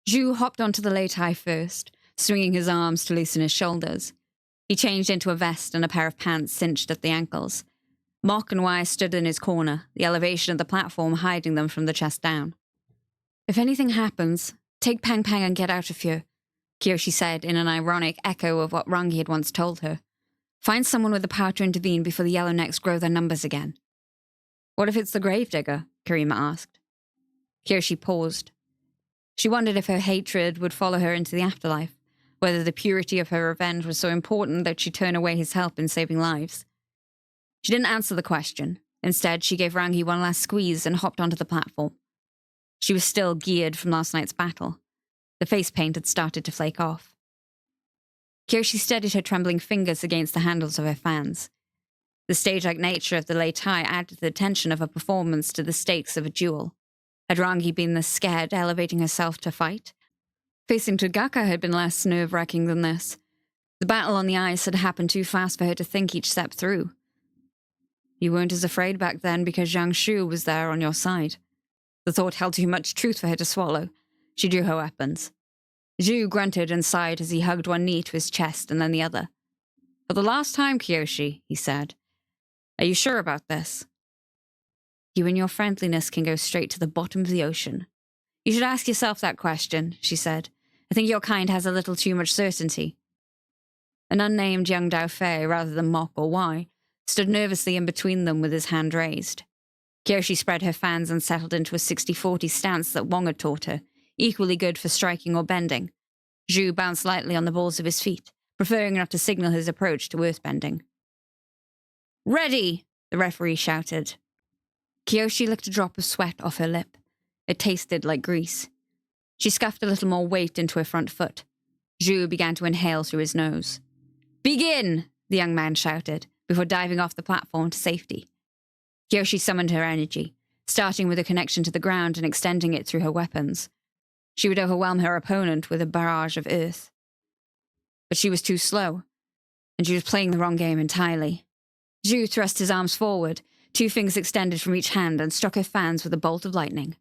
Zhu hopped onto the Lei Tai first, swinging his arms to loosen his shoulders. He changed into a vest and a pair of pants cinched at the ankles. Mock and Wai stood in his corner, the elevation of the platform hiding them from the chest down. If anything happens, take Pang Pang and get out of here, Kyoshi said in an ironic echo of what Rangi had once told her. Find someone with the power to intervene before the Yellownecks grow their numbers again. What if it's the gravedigger? Karima asked. Kyoshi paused. She wondered if her hatred would follow her into the afterlife, whether the purity of her revenge was so important that she'd turn away his help in saving lives. She didn't answer the question. Instead, she gave Rangi one last squeeze and hopped onto the platform. She was still geared from last night's battle. The face paint had started to flake off. Kyoshi steadied her trembling fingers against the handles of her fans. The stage-like nature of the Lei Tai added the tension of a performance to the stakes of a duel. Had Rangi been this scared, elevating herself to fight? Facing Tagaka had been less nerve-wracking than this. The battle on the ice had happened too fast for her to think each step through. You weren't as afraid back then because Zhang Shu was there on your side. The thought held too much truth for her to swallow. She drew her weapons. Zhu grunted and sighed as he hugged one knee to his chest and then the other. For the last time, Kyoshi, he said. Are you sure about this? You and your friendliness can go straight to the bottom of the ocean. You should ask yourself that question, she said. I think your kind has a little too much certainty. An unnamed young Daofei, rather than Mock or Wai, stood nervously in between them with his hand raised. Kyoshi spread her fans and settled into a 60-40 stance that Wong had taught her, equally good for striking or bending. Zhu bounced lightly on the balls of his feet, preferring not to signal his approach to earthbending. Ready! The referee shouted. Kyoshi licked a drop of sweat off her lip. It tasted like grease. She scuffed a little more weight into her front foot. Zhu began to inhale through his nose. Begin! The young man shouted, before diving off the platform to safety. Kyoshi summoned her energy, starting with a connection to the ground and extending it through her weapons. She would overwhelm her opponent with a barrage of earth. But she was too slow, and she was playing the wrong game entirely. Zhu thrust his arms forward, 2 fingers extended from each hand, and struck her fans with a bolt of lightning.